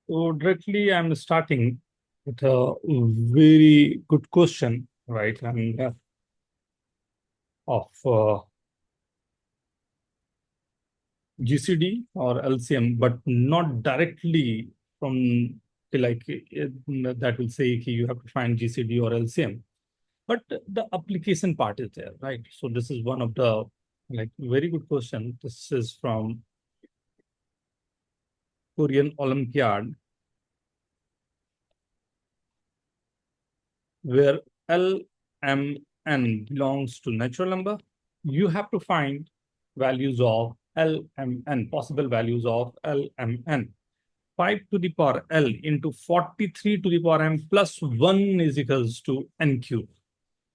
So directly, I'm starting with a very good question, right? And of GCD or LCM, but not directly from that will say you have to find GCD or LCM, but the application part is there, right? So this is one of the very good question. This is from Korean Olympiad, where LMN belongs to natural number. You have to find values of LMN, possible values of LMN. 5 to the power L into 43 to the power M plus 1 is equals to NQ,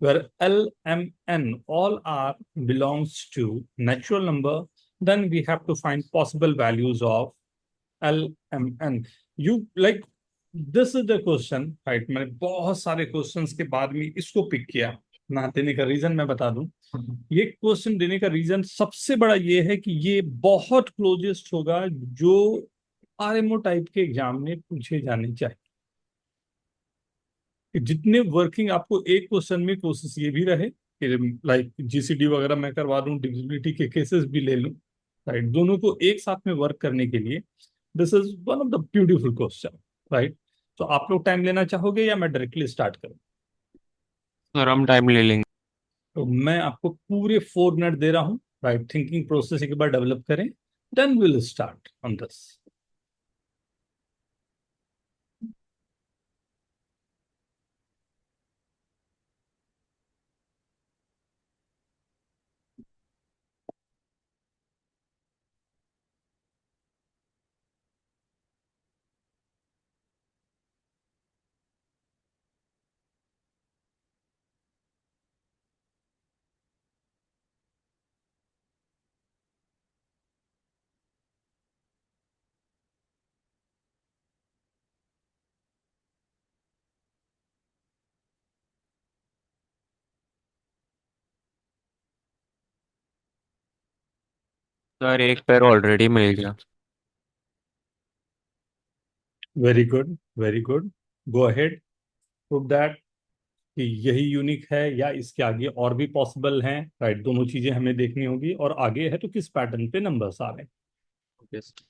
where LMN all R belongs to natural number. Then we have to find possible values of LMN. You like this is the question, right? मैंने बहुत सारे questions के बाद में इसको pick किया। ना देने का रीजन मैं बता दूं, ये क्वेश्चन देने का रीजन सबसे बड़ा ये है कि ये बहुत क्लोजेस्ट होगा जो आरएमओ टाइप के एग्जाम में पूछे जाने चाहिए। कि जितने वर्किंग आपको एक क्वेश्चन में कोशिश ये भी रहे कि जीसीडी वगैरह मैं करवा दूं, डिसेबिलिटी के केसेस भी ले लूं, राइट? दोनों को एक साथ में वर्क करने के लिए this is one of the beautiful question, right? तो आप लोग टाइम लेना चाहोगे या मैं डायरेक्टली स्टार्ट करूं? सर हम टाइम ले लेंगे। तो मैं आपको पूरे 4 मिनट दे रहा हूं, राइट? थिंकिंग प्रोसेस एक बार डेवलप करें, then will start on this. Sir एक पैर ऑलरेडी मिल गया। Very good, very good. Go ahead, prove that कि यही यूनिक है या इसके आगे और भी पॉसिबल हैं, राइट? दोनों चीजें हमें देखनी होगी, और आगे है तो किस पैटर्न पे नंबर्स आ रहे हैं। Okay sir.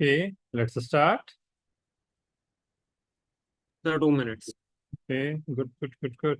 Okay, let's start. Sir, 2 minutes. Okay, good, good, good, good.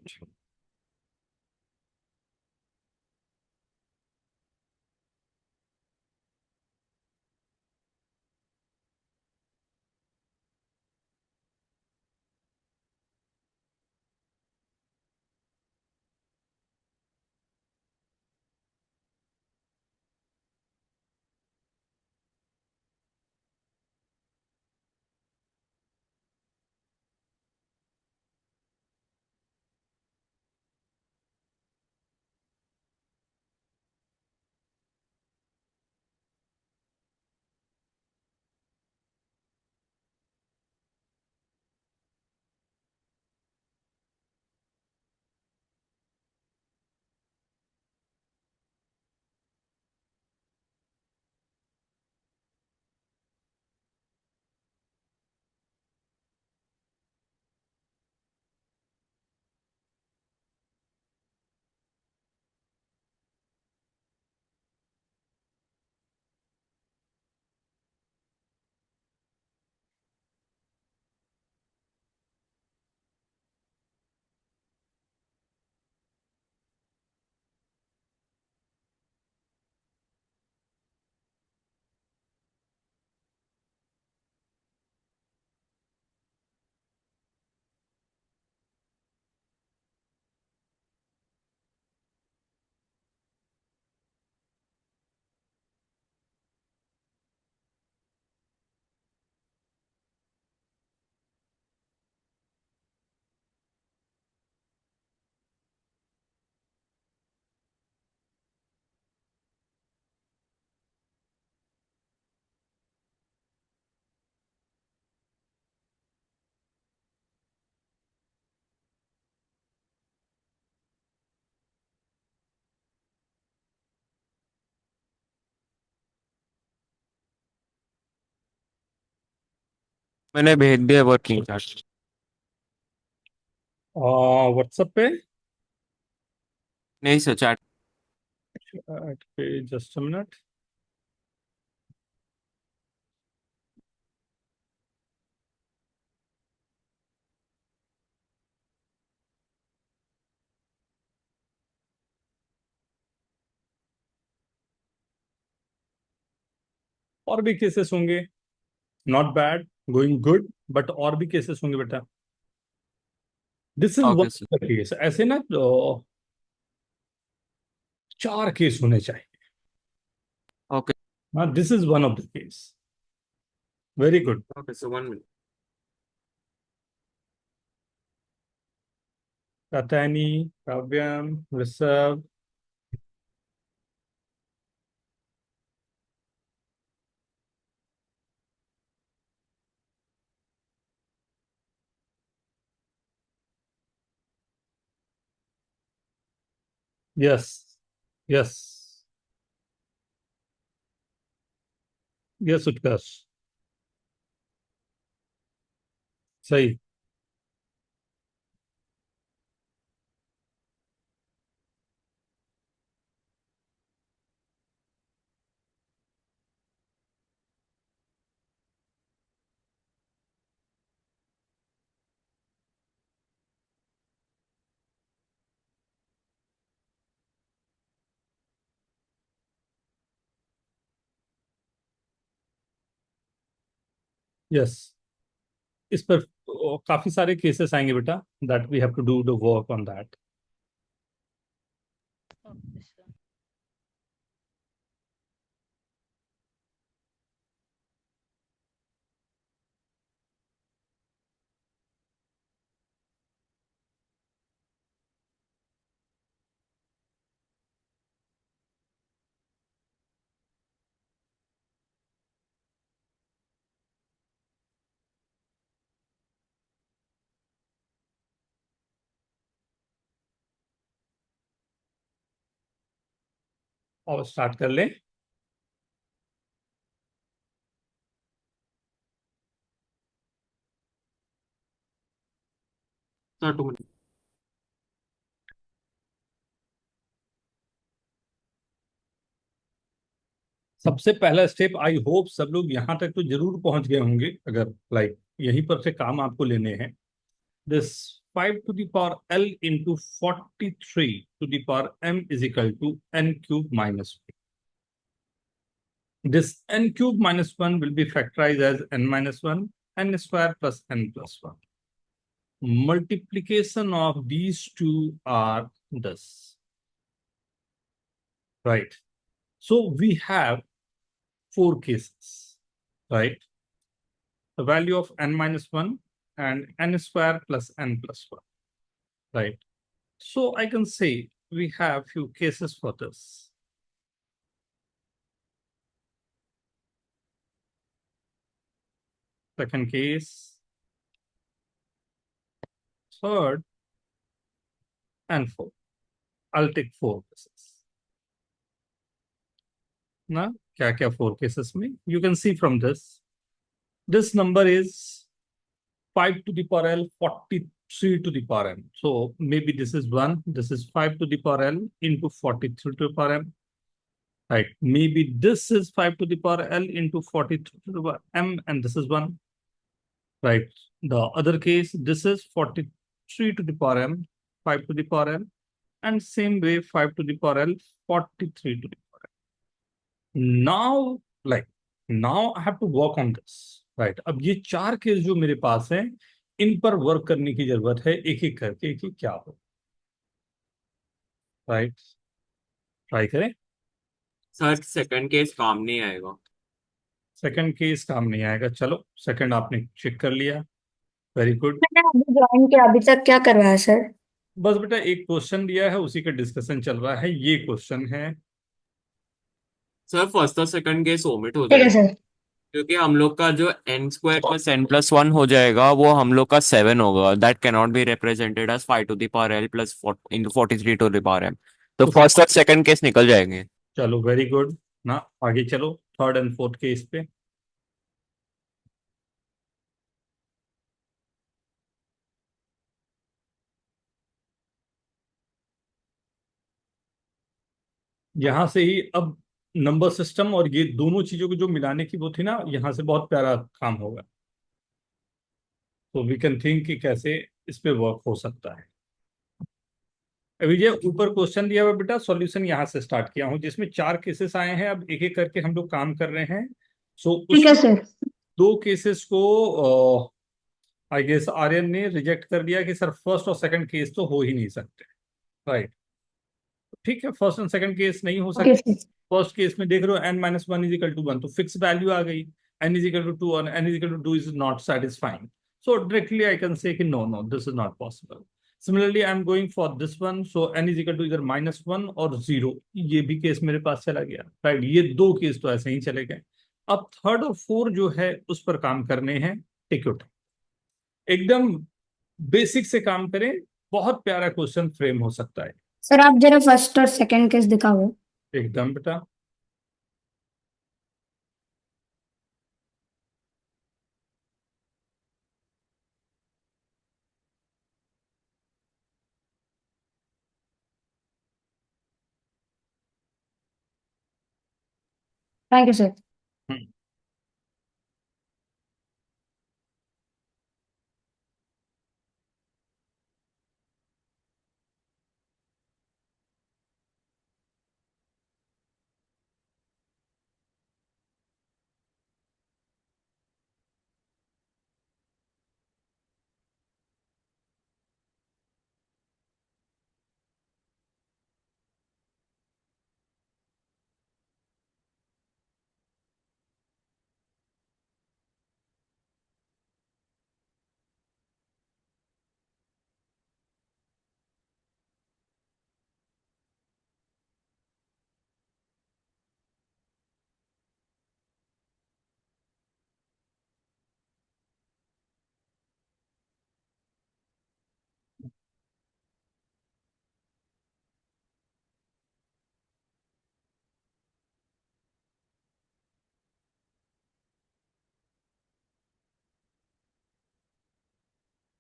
मैंने भेज दिया वर्किंग चार्ट। व्हाट्सएप पे नहीं sir, chat. Just a minute. और भी केसेस होंगे, not bad, going good, but और भी केसेस होंगे बेटा। This is one okay sir. Of the case. ऐसे ना 4 केस होने चाहिए। ओके। हाँ, this is one of the case. Very good. Okay sir, 1 minute। Katyayani, Kavyam, Rishabh. Yes, yes, yes Utkarsh, सही। यस, इस पर काफी सारे केसेस आएंगे बेटा, that we have to do the work on that. Okay, sir. और स्टार्ट कर ले। Sir, 2 minutes। सबसे पहला स्टेप, आई होप सब लोग यहाँ तक तो जरूर पहुंच गए होंगे, अगर लाइक यहीं पर से काम आपको लेने हैं। This 5 to the power L into 43 to the power M is equal to n cube minus 1. This n cube minus 1 will be factorized as n minus 1, n square plus n plus 1. Multiplication of these two are this. Right. So we have 4 cases, right? The value of n minus 1 and n square plus n plus 1, right? So I can say we have few cases for this. Second case, third, and fourth. I'll take 4 cases. Now, kya 4 cases में? You can see from this. This number is 5 to the power L, 43 to the power M. So maybe this is 1, this is 5 to the power L into 43 to the power M. Right. Maybe this is 5 to the power L into 43 to the power M, and this is 1. Right. The other case, this is 43 to the power M, 5 to the power L, and same way 5 to the power L, 43 to the power M. Now, now I have to work on this. Right. अब ये 4 case जो मेरे पास हैं, इन पर work करने की जरूरत है, एक एक करके कि क्या हो। राइट, ट्राई करें। सर सेकंड केस काम नहीं आएगा। सेकंड केस काम नहीं आएगा, चलो सेकंड आपने चेक कर लिया, वेरी गुड। मैंने अभी ज्वाइन किया, अभी तक क्या करवाया सर? बस बेटा एक क्वेश्चन दिया है, उसी का डिस्कशन चल रहा है। ये क्वेश्चन है, सर फर्स्ट और सेकंड केस ओमिट हो ठीक है जाएगा सर। क्योंकि हम लोग का जो n square plus n plus 1 हो जाएगा वो हम लोग का 7 होगा। That can not be represented as 5 to the power l plus 43 to the power m। तो फर्स्ट और सेकंड केस निकल जाएंगे। चलो वेरी गुड ना, आगे चलो थर्ड एंड फोर्थ केस पे। यहां से ही अब नंबर सिस्टम और ये दोनों चीजों को जो मिलाने की वो थी ना, यहां से बहुत प्यारा काम होगा। तो वी कैन थिंक कि कैसे इस पे वर्क हो सकता है। अभी ये ऊपर क्वेश्चन दिया हुआ बेटा, सॉल्यूशन यहाँ से स्टार्ट किया हूँ, जिसमें 4 केसेस आए हैं। अब एक एक करके हम लोग काम कर रहे हैं। सो ठीक है उस सर। 2 केसेस को आई गेस आर्यन ने रिजेक्ट कर दिया कि सर फर्स्ट और सेकंड केस तो हो ही नहीं सकते। राइट, ठीक है, फर्स्ट एंड सेकंड केस नहीं हो ओके सकते। सर। फर्स्ट केस में देख रहे हो n minus 1 is equal to 1, तो फिक्स वैल्यू आ गई। n इज इक्वल टू 2 और n is equal to 2 is not satisfying, so directly I can say कि no no this is not possible. Similarly I am going for this one, so n is equal to इधर -1 और 0, ये भी case मेरे पास चला गया। Right, ये 2 case तो ऐसे ही चले गए। अब थर्ड और फोर्थ जो है उस पर काम करने हैं। टेक योर टाइम, एकदम बेसिक से काम करें, बहुत प्यारा क्वेश्चन फ्रेम हो सकता है। सर आप जरा फर्स्ट और सेकंड केस दिखाओ। एकदम बेटा, थैंक यू सर।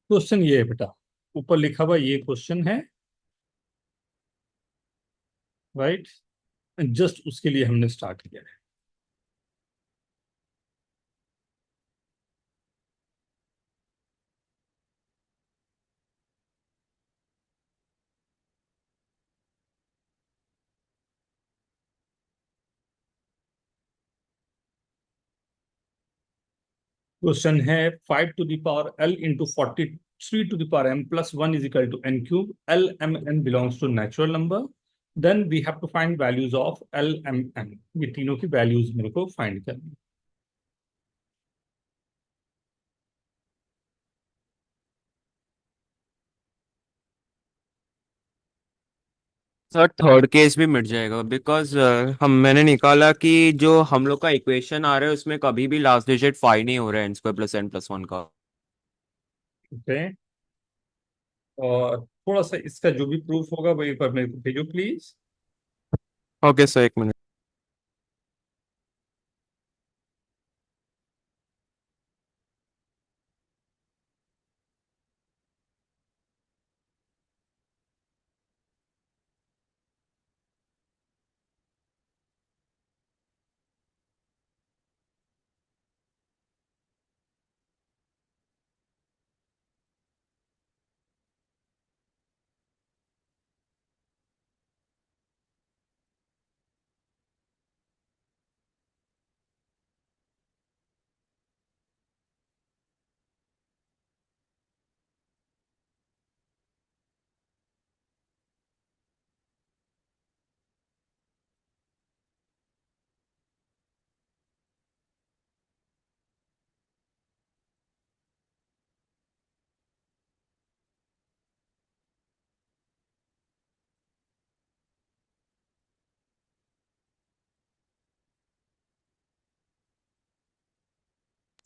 क्वेश्चन ये है बेटा, ऊपर लिखा हुआ ये क्वेश्चन है। राइट, जस्ट उसके लिए हमने स्टार्ट किया है। क्वेश्चन है 5 to the power l into 43 to the power m plus 1 is equal to n cube. L m n belongs to natural number. Then we have to find values of l m n. ये तीनों की values मेरे को find करनी है। Sir third case भी मिट जाएगा बिकॉज मैंने निकाला कि जो हम लोग का इक्वेशन आ रहा है उसमें कभी भी लास्ट डिजिट 5 नहीं हो रहा है n square plus N plus 1 का। ओके, और थोड़ा सा इसका जो भी प्रूफ होगा वो एक बार मेरे को भेजो प्लीज। ओके सर, एक मिनट।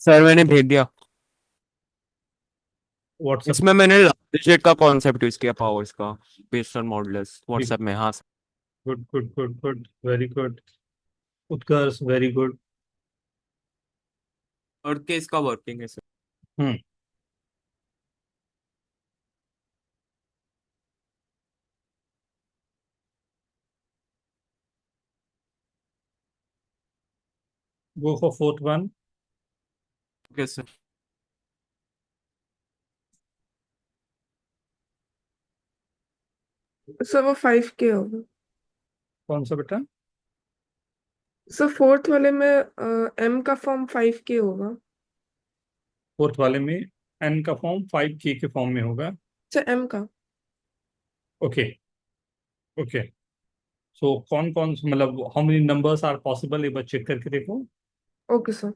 सर मैंने भेज दिया। व्हाट्सएप। इसमें मैंने लास्ट डिजिट का कॉन्सेप्ट यूज किया पावर्स का बेस्ड ऑन मॉडुलस व्हाट्सएप में। हाँ sir. Good good good good, very good Utkarsh, very good. Third case का वर्किंग है sir. Hmm, go for fourth one. Okay sir. Sir वो 5K होगा। कौन सा बेटा? सर फोर्थ वाले में M का फॉर्म 5K होगा। फोर्थ वाले में एन का फॉर्म 5k के फॉर्म में होगा। अच्छा M का। ओके ओके, सो कौन कौन मतलब how many numbers are possible, एक बार चेक करके देखो। Okay sir.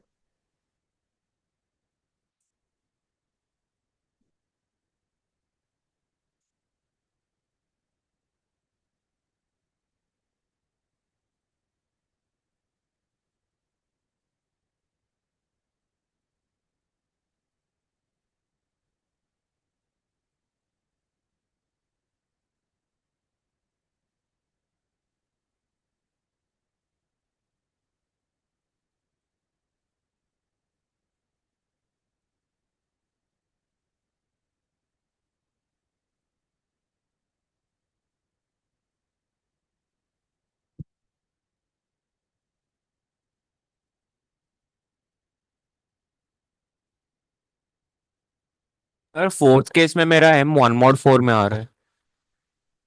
Sir fourth case में मेरा एम 1 mod 4 में आ रहा है।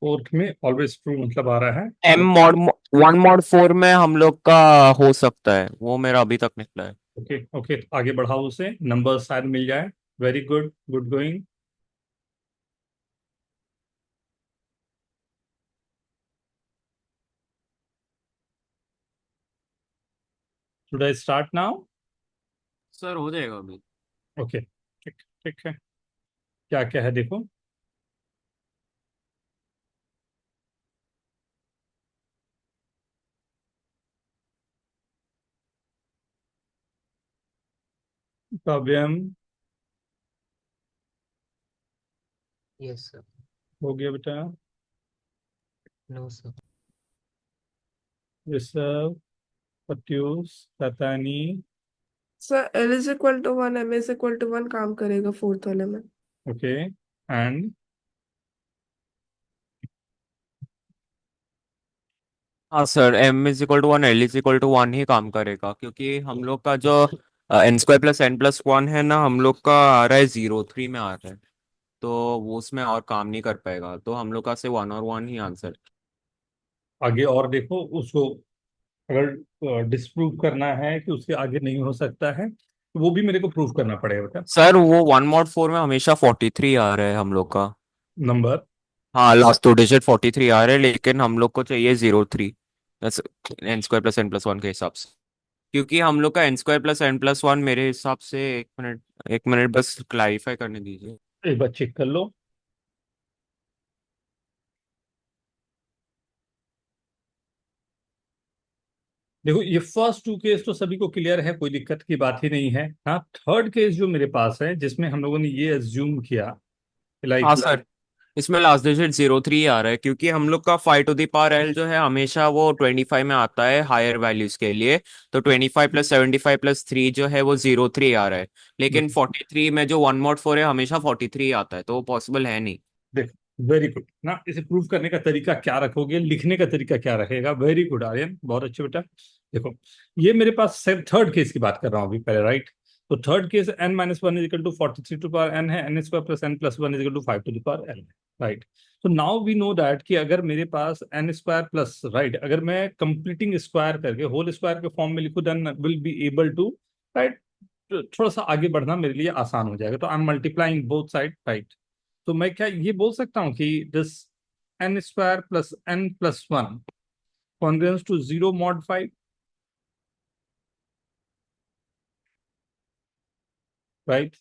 फोर्थ में ऑलवेज ट्रू मतलब आ रहा है। एम मॉड 1 mod 4 में हम लोग का हो सकता है, वो मेरा अभी तक निकला है। ओके ओके, आगे बढ़ाओ उसे, नंबर शायद मिल जाए। Very good, good going. Should I start now? Sir हो जाएगा अभी। ओके, ठीक ठीक है। क्या क्या है देखो। Kavyam, yes sir. हो गया बेटा। No sir. Rishabh, Pratyush, Shatani. Sir L is equal to 1, M is equal to 1 काम करेगा फोर्थ वाले में। ओके, एंड हाँ sir, M is equal to 1 L is equal to 1 ही काम करेगा क्योंकि हम लोग का जो N square plus N plus 1 है ना, हम लोग का आ रहा है 0 3 में आ रहा है, तो वो उसमें और काम नहीं कर पाएगा, तो हम लोग का से 1 और 1 ही आंसर। आगे और देखो उसको, अगर डिस्प्रूव करना है कि उसके आगे नहीं हो सकता है वो भी मेरे को प्रूव करना पड़ेगा बेटा। सर वो 1 mod 4 में हमेशा 43 आ रहा है हम लोग का। नंबर हाँ लास्ट 2 डिजिट 43 आ रहे हैं, लेकिन हम लोग को चाहिए 03 n square plus N plus one के हिसाब से, क्योंकि हम लोग का n square plus N plus one मेरे हिसाब से, एक मिनट बस क्लैरिफाई करने दीजिए। एक बार चेक कर लो। देखो ये फर्स्ट टू केस तो सभी को क्लियर है, कोई दिक्कत की बात ही नहीं है। हाँ, थर्ड केस जो मेरे पास है जिसमें हम लोगों ने ये अज्यूम किया हाँ लाइक सर, इसमें लास्ट डिजिट 03 आ रहा है, क्योंकि हम लोग का 5 to the power l जो है हमेशा वो 25 में आता है हायर वैल्यूज के लिए। तो 25 प्लस 75 प्लस 3 जो है वो 03 आ रहा है, लेकिन 43 में जो 1 mod 4 है हमेशा 43 आता है, तो वो पॉसिबल है नहीं। देख, वेरी गुड ना। इसे प्रूव करने का तरीका क्या रखोगे, लिखने का तरीका क्या रहेगा? वेरी गुड आर्यन, बहुत अच्छे बेटा। देखो ये मेरे पास थर्ड केस की बात कर रहा हूँ अभी पहले, राइट? तो third case n minus one is equal to 43 to power n है, n square plus n plus one is equal to 5 to the power n, right? तो नाउ वी नो दैट कि अगर मेरे पास n स्क्वायर प्लस, राइट, अगर मैं completing square करके whole square के फॉर्म में लिखूं then will be able to, right, थोड़ा सा आगे बढ़ना मेरे लिए आसान हो जाएगा। तो I am multiplying both side, right? तो मैं क्या ये बोल सकता हूँ कि this n square plus n plus one congruence to 0 mod 5, right?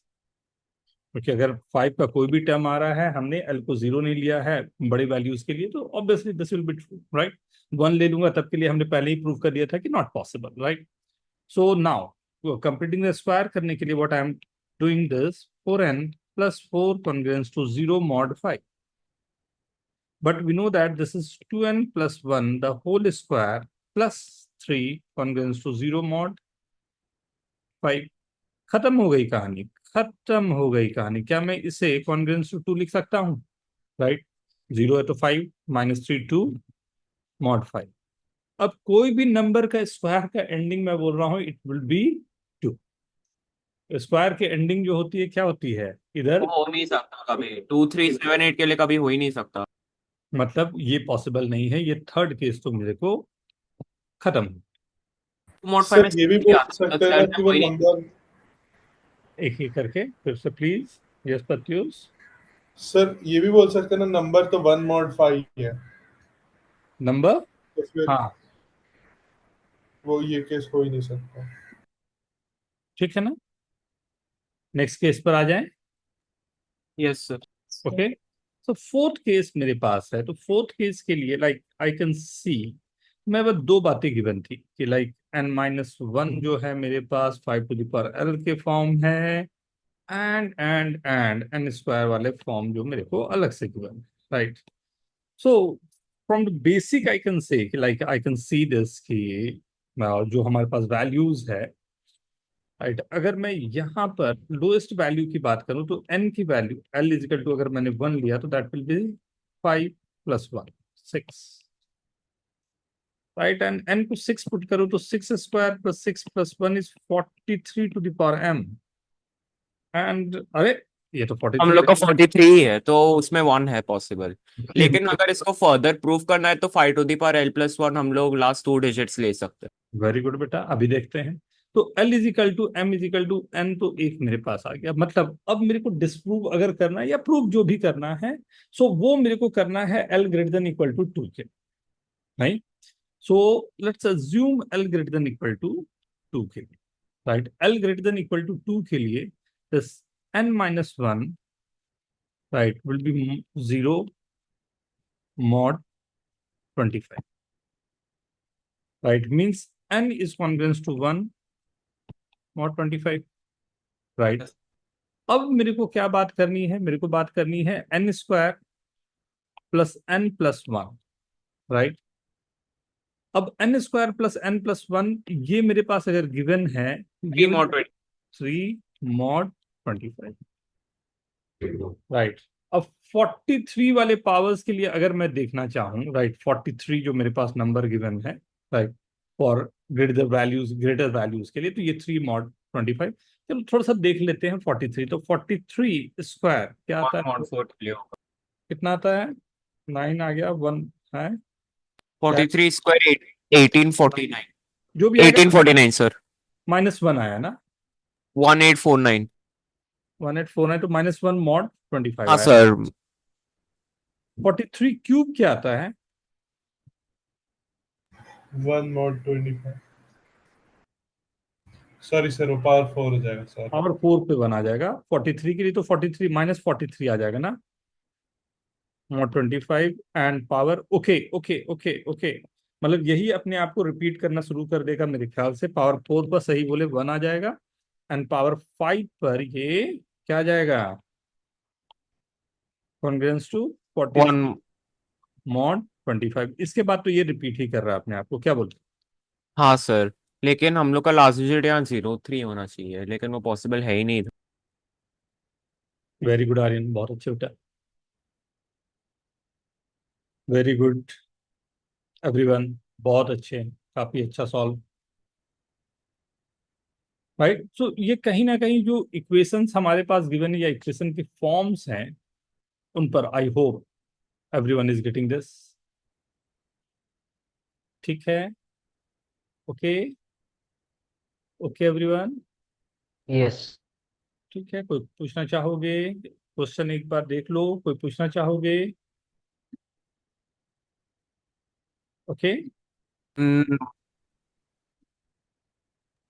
क्योंकि अगर 5 का कोई भी टर्म आ रहा है, हमने l को 0 नहीं लिया है बड़े वैल्यूज के लिए, तो obviously this will be true, right? 1 ले लूंगा तब के लिए हमने पहले ही प्रूव कर दिया था कि not possible, right? So now completing the square करने के लिए what I am doing this 4n plus 4 congruence to 0 mod 5. But we know that this is 2n plus 1 the whole square plus 3 congruent to 0 mod 5. खत्म हो गई कहानी, खत्म हो गई कहानी। क्या मैं इसे congruent to 2 लिख सकता हूँ? राइट, 0 है तो 5 माइनस 3 2 mod 5। अब कोई भी नंबर का स्क्वायर का एंडिंग मैं बोल रहा हूँ इट विल बी 2। स्क्वायर की एंडिंग जो होती है क्या होती है इधर? वो हो नहीं सकता कभी, 2378 के लिए कभी हो ही नहीं सकता। मतलब ये पॉसिबल नहीं है। ये थर्ड केस तो मेरे को खत्म हो। mod 5 सर में ये भी भी बोल आ सकता सकते हैं है, ना सर कि वो वही। नंबर, एक एक करके फिर से प्लीज। यस प्रत्युष। सर ये भी बोल सकते हैं ना नंबर तो 1 mod 5 है, नंबर, तो फिर हाँ वो ये केस हो ही नहीं सकता। ठीक है ना। नेक्स्ट केस पर आ जाएं। Yes sir. ओके, तो फोर्थ केस मेरे पास है। तो फोर्थ केस के लिए लाइक आई कैन सी, मैं बस दो बातें गिवन थी कि लाइक n माइनस वन जो है मेरे पास 5 टू द पावर l के फॉर्म है, एंड n स्क्वायर वाले फॉर्म जो मेरे को अलग से गिवन है, right? So from the basic I can say कि like I can see this कि जो हमारे पास वैल्यूज है, राइट, अगर मैं यहाँ पर लोएस्ट वैल्यू की बात करूं तो n की वैल्यू l इजिकल टू, अगर मैंने 1 लिया तो that will be 5 plus 1 6, right? And n को 6 पुट करूं तो 6 square plus 6 plus 1 is 43 to the power m। And अरे ये तो हम 43 लोग का 43 ही है, तो उसमें 1 है पॉसिबल। है। लेकिन अगर इसको फर्दर प्रूफ करना है तो 5 to the power l+1 हम लोग लास्ट 2 डिजिट्स ले सकते हैं। वेरी गुड बेटा, अभी देखते हैं। तो L is equal to M is equal to N, तो एक मेरे पास आ गया। मतलब अब मेरे को डिस्प्रूव अगर करना है या प्रूव जो भी करना है, सो वो मेरे को करना है L greater than equal to 2 के, नहीं? So let's assume L greater than equal to 2 के लिए, right? L greater than equal to 2 के लिए this N minus one, right, will be 0 mod 25, right? Means n is congruent to 1 mod 25, right? अब मेरे को क्या बात करनी है? मेरे को बात करनी है n square plus n plus one, right? अब n square plus n plus one ये मेरे पास अगर गिवन है, 3 mod 20। 3 mod 25, right? अब 43 वाले पावर्स के लिए अगर मैं देखना चाहूँ, राइट, 43 जो मेरे पास नंबर गिवन है, राइट, फॉर ग्रेटर वैल्यूज के लिए, तो ये 3 mod 25। चलो थोड़ा सा देख लेते हैं 43। तो 43 स्क्वायर क्या आता 1 है? mod 4 के लिए होगा। कितना आता है? 9 आ गया, 1 है, 43 स्क्वायर 1849। जो भी आएगा 1849 सर। -1 आया ना, 1849। 1849 तो -1 मॉड 25 हाँ आया। सर। 43 क्यूब क्या आता है? 1 mod 25। सॉरी सर, वो पावर 4 हो जाएगा सर। पावर 4 पे बना जाएगा। 43 के लिए तो 43 -43 आ जाएगा ना, mod 25 and power. Okay okay okay okay, मतलब यही अपने आप को रिपीट करना शुरू कर देगा मेरे ख्याल से। पावर 4 पर सही बोले 1 आ जाएगा, एंड पावर 5 पर ये क्या आ जाएगा? Congruence to 43 one. मॉड 25। इसके बाद तो ये रिपीट ही कर रहा है अपने आप को, क्या बोलते हाँ सर, लेकिन हम लोग का लास्ट डिजिट यहाँ 03 होना चाहिए, लेकिन वो पॉसिबल है ही नहीं। हैं? वेरी गुड आर्यन, बहुत अच्छे उठा। वेरी गुड एवरीवन, बहुत अच्छे, काफी अच्छा सॉल्व। राइट, सो ये कहीं ना कहीं जो इक्वेशंस हमारे पास गिवन है या इक्वेशन के फॉर्म्स हैं, उन पर I hope everyone is getting this. ठीक है, ओके ओके एवरीवन। Yes. ठीक है, कोई पूछना चाहोगे? क्वेश्चन एक बार देख लो, कोई पूछना चाहोगे? Okay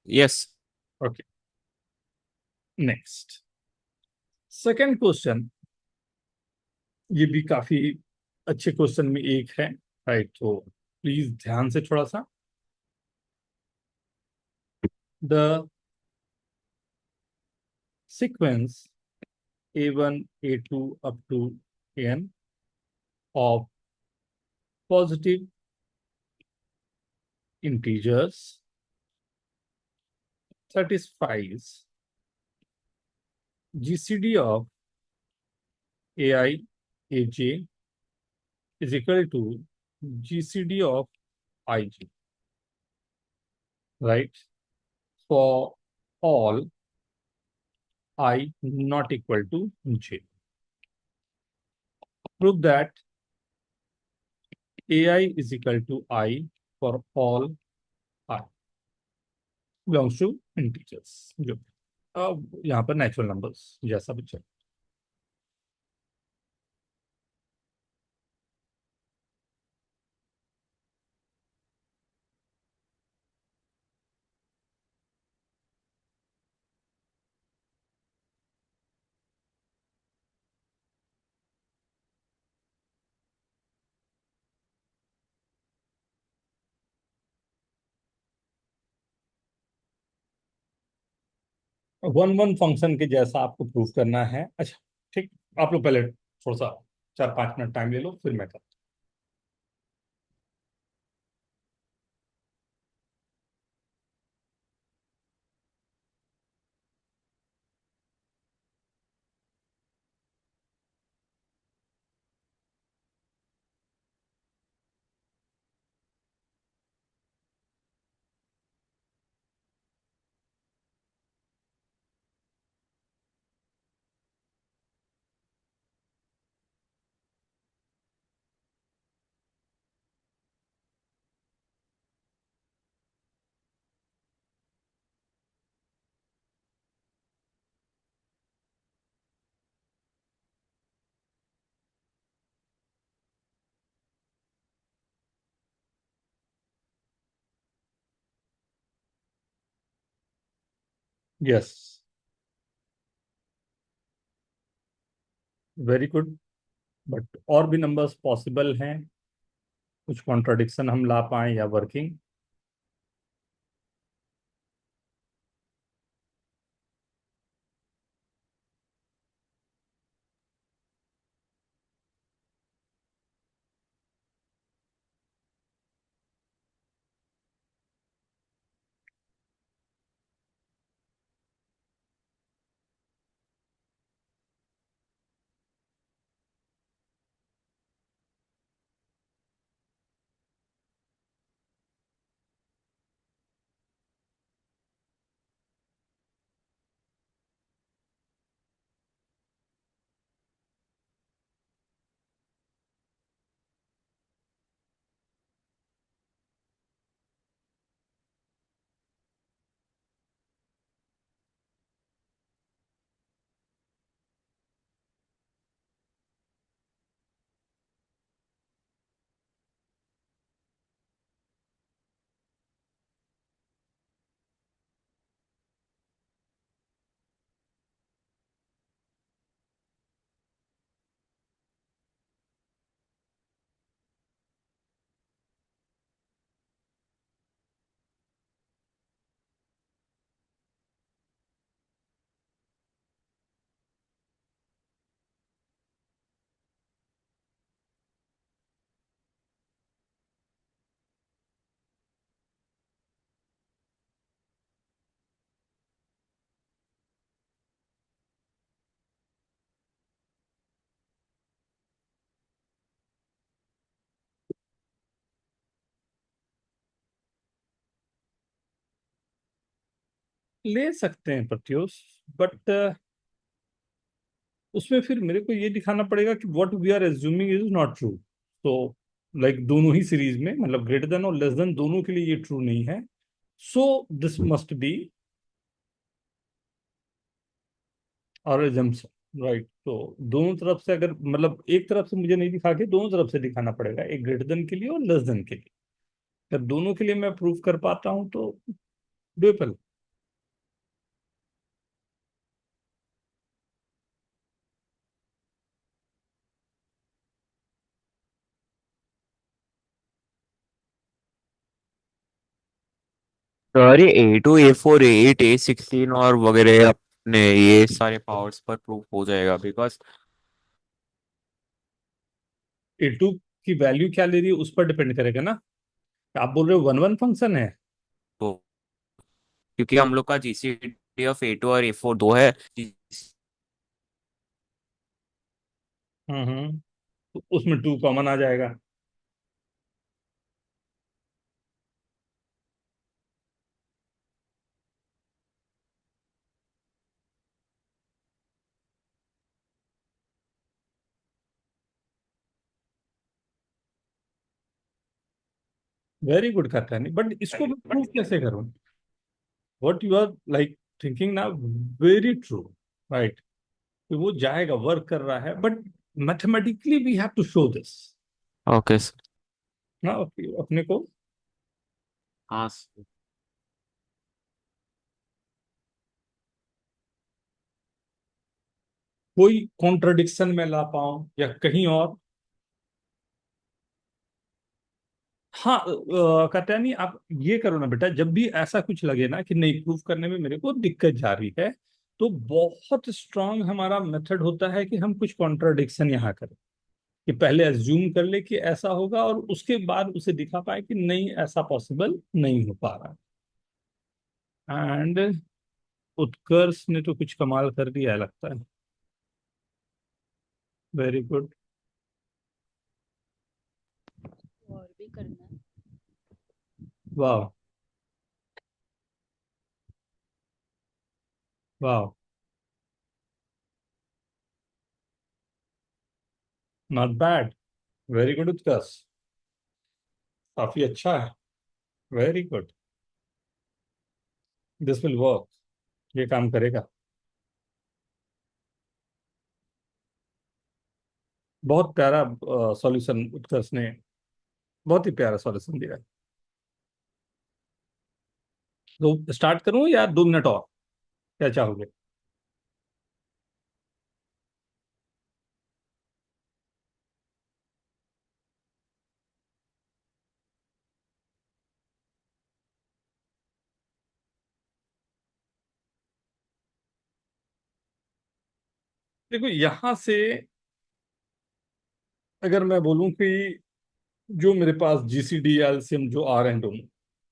yes. Okay, next second question. ये भी काफी अच्छे क्वेश्चन में एक है। राइट, तो प्लीज ध्यान से थोड़ा सा। The sequence A1, A2 up to N of positive integers satisfies GCD of AI, AJ is equal to GCD of IG, right? For all I not equal to J. Prove that AI is equal to I for all I belongs to integers. जो अब यहाँ पर natural numbers जैसा भी चल। One one function के जैसा आपको प्रूफ करना है। अच्छा, ठीक, आप लोग पहले थोड़ा सा 4-5 मिनट टाइम ले लो, फिर मैं करता हूँ। Yes, very good. बट और भी नंबर्स पॉसिबल हैं, कुछ कॉन्ट्राडिक्शन हम ला पाए या वर्किंग। ले सकते हैं प्रत्युष, बट उसमें फिर मेरे को ये दिखाना पड़ेगा कि what we are assuming is not true. तो लाइक दोनों ही सीरीज में, मतलब ग्रेटर देन और लेस देन, दोनों के लिए ये ट्रू नहीं है। So this must be our assumption, right. तो दोनों तरफ से, अगर मतलब एक तरफ से मुझे नहीं दिखा के दोनों तरफ से दिखाना पड़ेगा, एक ग्रेटर देन के लिए और लेस देन के लिए। अगर दोनों के लिए मैं प्रूव कर पाता हूं तो डुएबल। तो अरे A2 A4 A8 A16 और वगैरह अपने ये सारे पावर्स पर प्रूफ हो जाएगा, बिकॉज A2 की वैल्यू क्या ले रही है उस पर डिपेंड करेगा ना। आप बोल रहे हो वन वन फंक्शन है। तो क्योंकि हम लोग का GCD ऑफ A2 और A4 दो है। तो उसमें टू कॉमन आ जाएगा। वेरी गुड करता है, बट इसको मैं प्रूव कैसे करूं? What you are like thinking ना, वेरी ट्रू, राइट। वो जाएगा, वर्क कर रहा है, but mathematically we have to show this okay. ना अपने को। हाँ। कोई कॉन्ट्रडिक्शन में ला पाऊं या कहीं और। हाँ, कहते हैं नहीं, आप ये करो ना बेटा, जब भी ऐसा कुछ लगे ना कि नहीं प्रूफ करने में मेरे को दिक्कत जा रही है, तो बहुत स्ट्रांग हमारा मेथड होता है कि हम कुछ कॉन्ट्रडिक्शन यहाँ करें, कि पहले अज्यूम कर ले कि ऐसा होगा और उसके बाद उसे दिखा पाए कि नहीं, ऐसा पॉसिबल नहीं हो पा रहा। एंड उत्कर्ष ने तो कुछ कमाल कर दिया है लगता है। Very good. और भी करना है। वाह, वाह, नॉट बैड। वेरी गुड उत्कर्ष, काफी अच्छा है। Very good, this will work, ये काम करेगा। बहुत प्यारा सॉल्यूशन उत्कर्ष ने, बहुत ही प्यारा सॉल्यूशन दिया है। तो स्टार्ट करूं या 2 मिनट और, क्या चाहोगे? देखो यहां से अगर मैं बोलूं कि जो मेरे पास जीसीडी एलसीएम जो आ रहे हैं दोनों,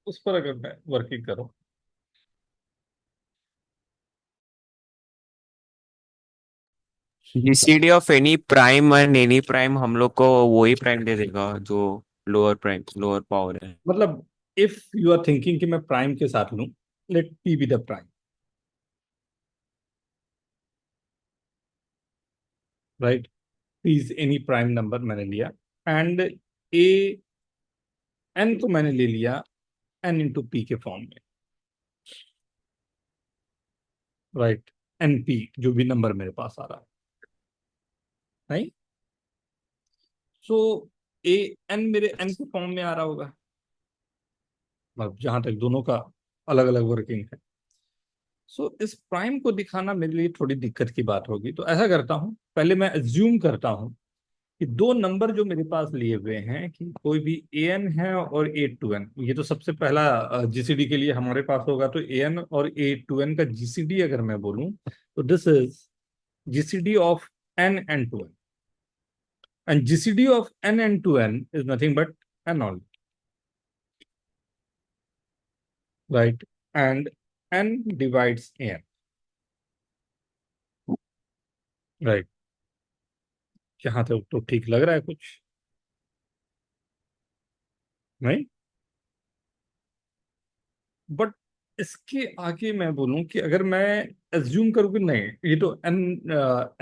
उस पर अगर मैं वर्किंग करूं, GCD of any prime and any prime हम लोग को वही प्राइम दे देगा जो लोअर प्राइम लोअर पावर है। मतलब इफ यू आर थिंकिंग कि मैं प्राइम के साथ लूं, let P be the prime, right. P is any prime number मैंने लिया, एंड ए एन को मैंने ले लिया एन इंटू पी के फॉर्म में, राइट। एन पी जो भी नंबर मेरे पास आ रहा है, राइट। सो ए एन मेरे एन के फॉर्म में आ रहा होगा, मतलब जहां तक दोनों का अलग अलग वर्किंग है। सो इस प्राइम को दिखाना मेरे लिए थोड़ी दिक्कत की बात होगी। तो ऐसा करता हूं, पहले मैं अज्यूम करता हूं कि दो नंबर जो मेरे पास लिए हुए हैं, कि कोई भी ए एन है और ए टू एन, ये तो सबसे पहला जीसीडी के लिए हमारे पास होगा। तो ए एन और ए टू एन का जीसीडी अगर मैं बोलूं, तो this is GCD of N and two N, and GCD of N and two N is nothing but N all, right. And N divides N, right. यहाँ तक तो ठीक लग रहा है कुछ, नहीं? बट इसके आगे मैं बोलूं कि अगर मैं एज्यूम करूं कि नहीं, ये तो एन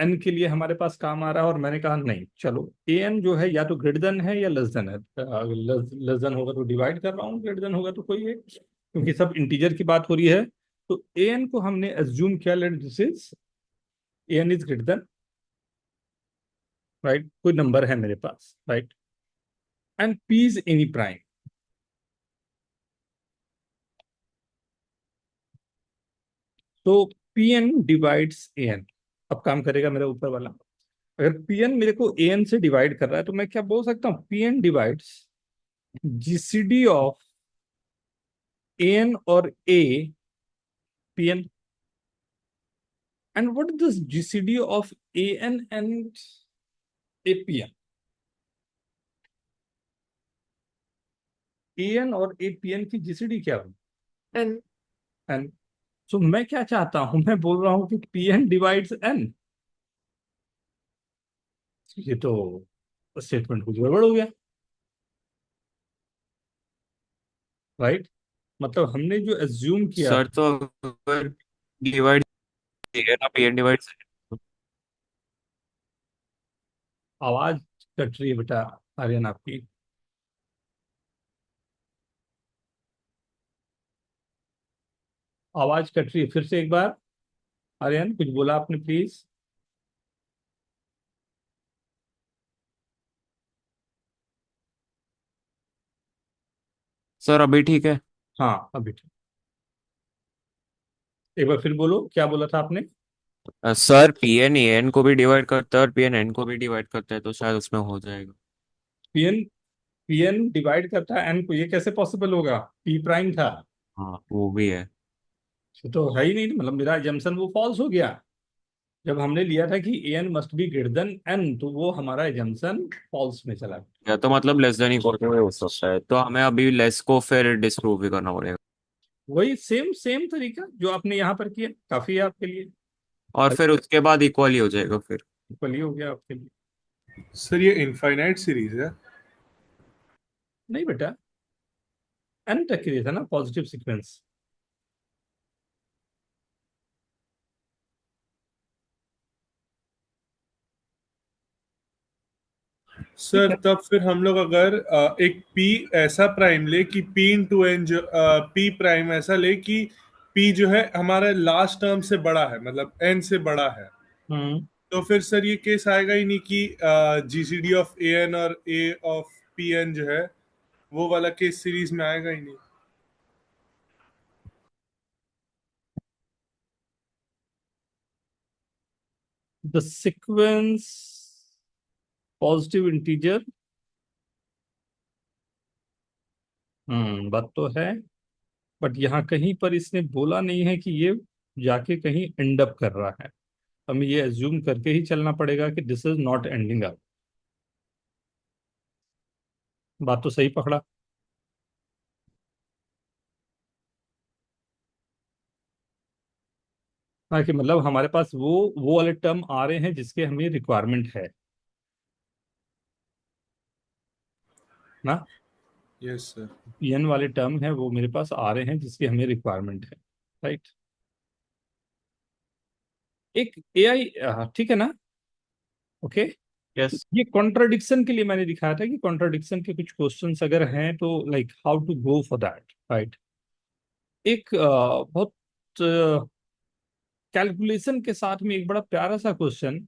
एन के लिए हमारे पास काम आ रहा है, और मैंने कहा नहीं, चलो ए एन जो है या तो ग्रेटर देन है या लेस देन है। लेस देन होगा तो डिवाइड कर रहा हूँ, ग्रेटर देन होगा तो कोई है, क्योंकि सब इंटीजर की बात हो रही है। तो ए एन को हमने एज्यूम किया, let this is A N is greater than, right, कोई नंबर है मेरे पास, right, and P is any prime. तो P N divides A N. अब काम करेगा मेरा ऊपर वाला। अगर पी एन मेरे को ए एन से डिवाइड कर रहा है तो मैं क्या बोल सकता हूँ, P N divides GCD of A N और A P N. And what is this GCD of A N and A P N? A N और ए पी एन की जीसीडी क्या होगी? एन। एन। सो मैं क्या चाहता हूं, मैं बोल रहा हूं कि पी एन डिवाइड्स एन। ये तो स्टेटमेंट कुछ गड़बड़ हो गया, राइट? मतलब हमने जो एज्यूम किया। सर तो अगर डिवाइड ना पी एन डिवाइड, आवाज कट रही है बेटा, आर्यन आपकी। आवाज कट रही है, फिर से एक बार। आर्यन कुछ बोला आपने, प्लीज। सर अभी ठीक है। हाँ अभी ठीक। एक बार फिर बोलो, क्या बोला था आपने? Sir P N A N को भी डिवाइड करता है और पी एन एन को भी डिवाइड करता है, तो शायद उसमें हो जाएगा। पी एन डिवाइड करता है एन को, ये कैसे पॉसिबल होगा? पी प्राइम था। हाँ वो भी है। ये तो है ही नहीं, मतलब मेरा एजम्पशन वो फॉल्स हो गया। जब हमने लिया था कि A N must be greater than N, तो वो हमारा एजम्पशन फॉल्स में चला गया। या तो मतलब लेस देन इक्वल टू हो सकता है, तो हमें अभी लेस को फिर डिस्प्रूव भी करना पड़ेगा। वही सेम सेम तरीका जो आपने यहाँ पर किया, काफी है आपके लिए। और फिर उसके बाद इक्वल ही हो जाएगा फिर। इक्वल ही हो गया आपके लिए। सर ये इनफाइनाइट सीरीज है? नहीं बेटा, एन तक के लिए था ना पॉजिटिव सीक्वेंस। ठीक सर है। तब फिर हम लोग अगर एक पी ऐसा प्राइम ले कि पी इंटू एन, जो पी प्राइम ऐसा ले कि पी जो है हमारा लास्ट टर्म से बड़ा है, मतलब एन से बड़ा है, हम्म। तो फिर सर ये केस आएगा ही नहीं कि जीसीडी ऑफ ए एन और ए ऑफ पी एन जो है वो वाला केस सीरीज में आएगा ही नहीं। The sequence positive integer. बात तो है, बट यहाँ कहीं पर इसने बोला नहीं है कि ये जाके कहीं एंड अप कर रहा है। हमें ये एज्यूम करके ही चलना पड़ेगा कि this is not ending up. बात तो सही पकड़ा। हाँ, कि मतलब हमारे पास वो वाले टर्म आ रहे हैं जिसके हमें रिक्वायरमेंट है ना। Yes sir. पीएन वाले टर्म है वो मेरे पास आ रहे हैं जिसकी हमें रिक्वायरमेंट है, राइट। एक एआई, ठीक है ना? ओके। यस। ये कॉन्ट्रडिक्शन के लिए मैंने दिखाया था कि कॉन्ट्रडिक्शन के कुछ क्वेश्चंस अगर हैं तो like how to go for that, right. एक बहुत कैलकुलेशन के साथ में एक बड़ा प्यारा सा क्वेश्चन,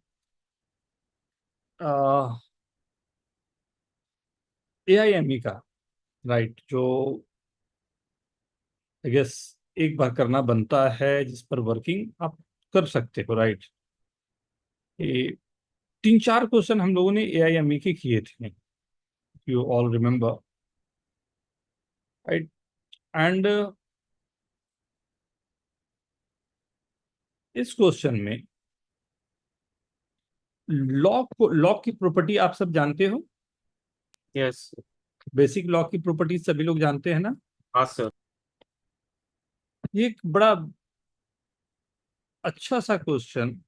एआईएमई का, राइट, जो आई गेस एक बार करना बनता है, जिस पर वर्किंग आप कर सकते हो, राइट। ये तीन चार क्वेश्चन हम लोगों ने एआईएमई के किए थे, you all remember, right. And इस क्वेश्चन में लॉग की प्रॉपर्टी आप सब जानते हो। यस। बेसिक लॉग की प्रॉपर्टी सभी लोग जानते हैं ना। हाँ सर। ये एक बड़ा अच्छा सा क्वेश्चन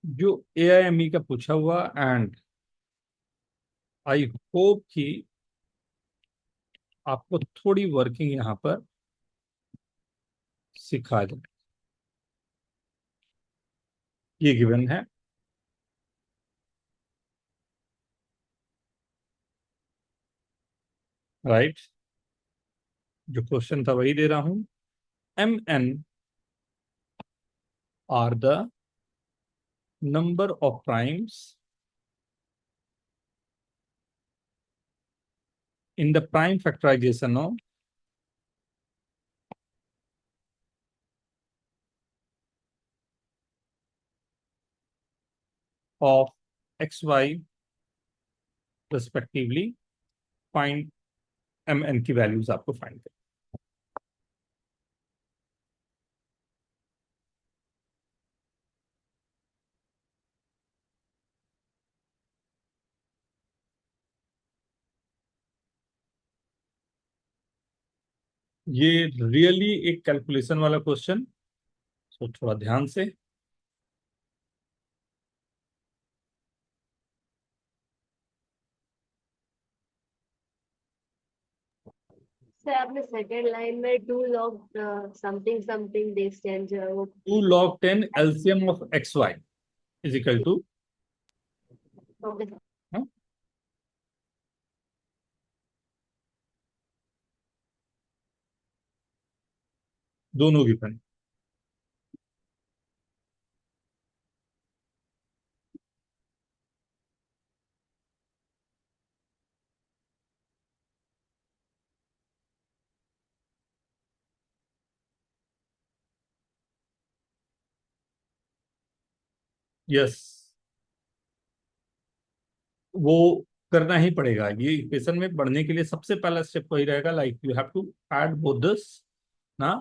जो एआईएमई का पूछा हुआ, एंड आई होप कि आपको थोड़ी वर्किंग यहाँ पर सिखा दें। ये गिवन है, राइट। जो क्वेश्चन था वही दे रहा हूं। M N are the number of primes in the prime factorization of xy respectively, find mn की वैल्यूज आपको फाइंड करनी। ये रियली एक कैलकुलेशन वाला क्वेश्चन, तो थोड़ा ध्यान से। सर आपने सेकंड लाइन में 2 log समथिंग समथिंग डिस्टेंस जो है वो 2 log 10 LCM of xy is equal to, okay sir. हाँ, दोनों गिवन। यस, वो करना ही पड़ेगा। ये इक्वेशन में बढ़ने के लिए सबसे पहला स्टेप वही रहेगा, like you have to add both this ना।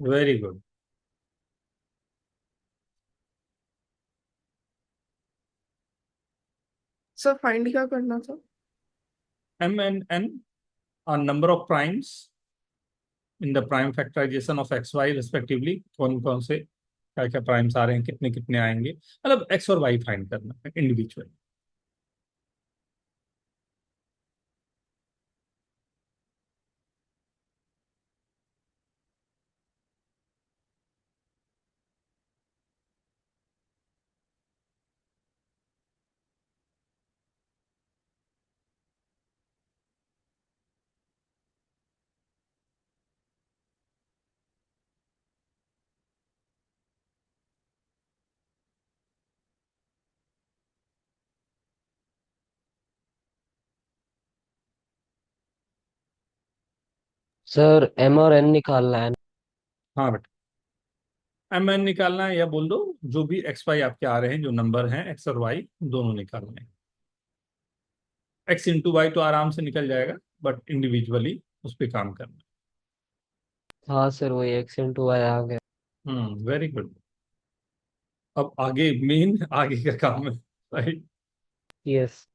Very good. सर फाइंड क्या करना था? m and n are number of primes in the prime factorization of xy respectively। कौन कौन से क्या क्या प्राइम्स आ रहे हैं, कितने कितने आएंगे, मतलब x और y फाइंड करना है इंडिविजुअल। सर एम और एन निकालना है। हाँ बेटा, एम एन निकालना है, या बोल दो जो भी एक्स वाई आपके आ रहे हैं, जो नंबर हैं एक्स और वाई दोनों निकालने हैं। एक्स इंटू वाई तो आराम से निकल जाएगा, बट इंडिविजुअली उस पर काम करना। हाँ सर वही एक्स इंटू वाई आ गया। Very good. अब आगे मेन आगे का काम है, राइट। यस।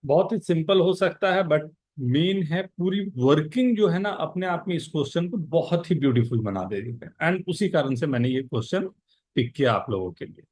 बहुत ही सिंपल हो सकता है, बट मेन है पूरी वर्किंग जो है ना, अपने आप में इस क्वेश्चन को बहुत ही ब्यूटीफुल बना देती है। एंड उसी कारण से मैंने ये क्वेश्चन पिक किया आप लोगों के लिए।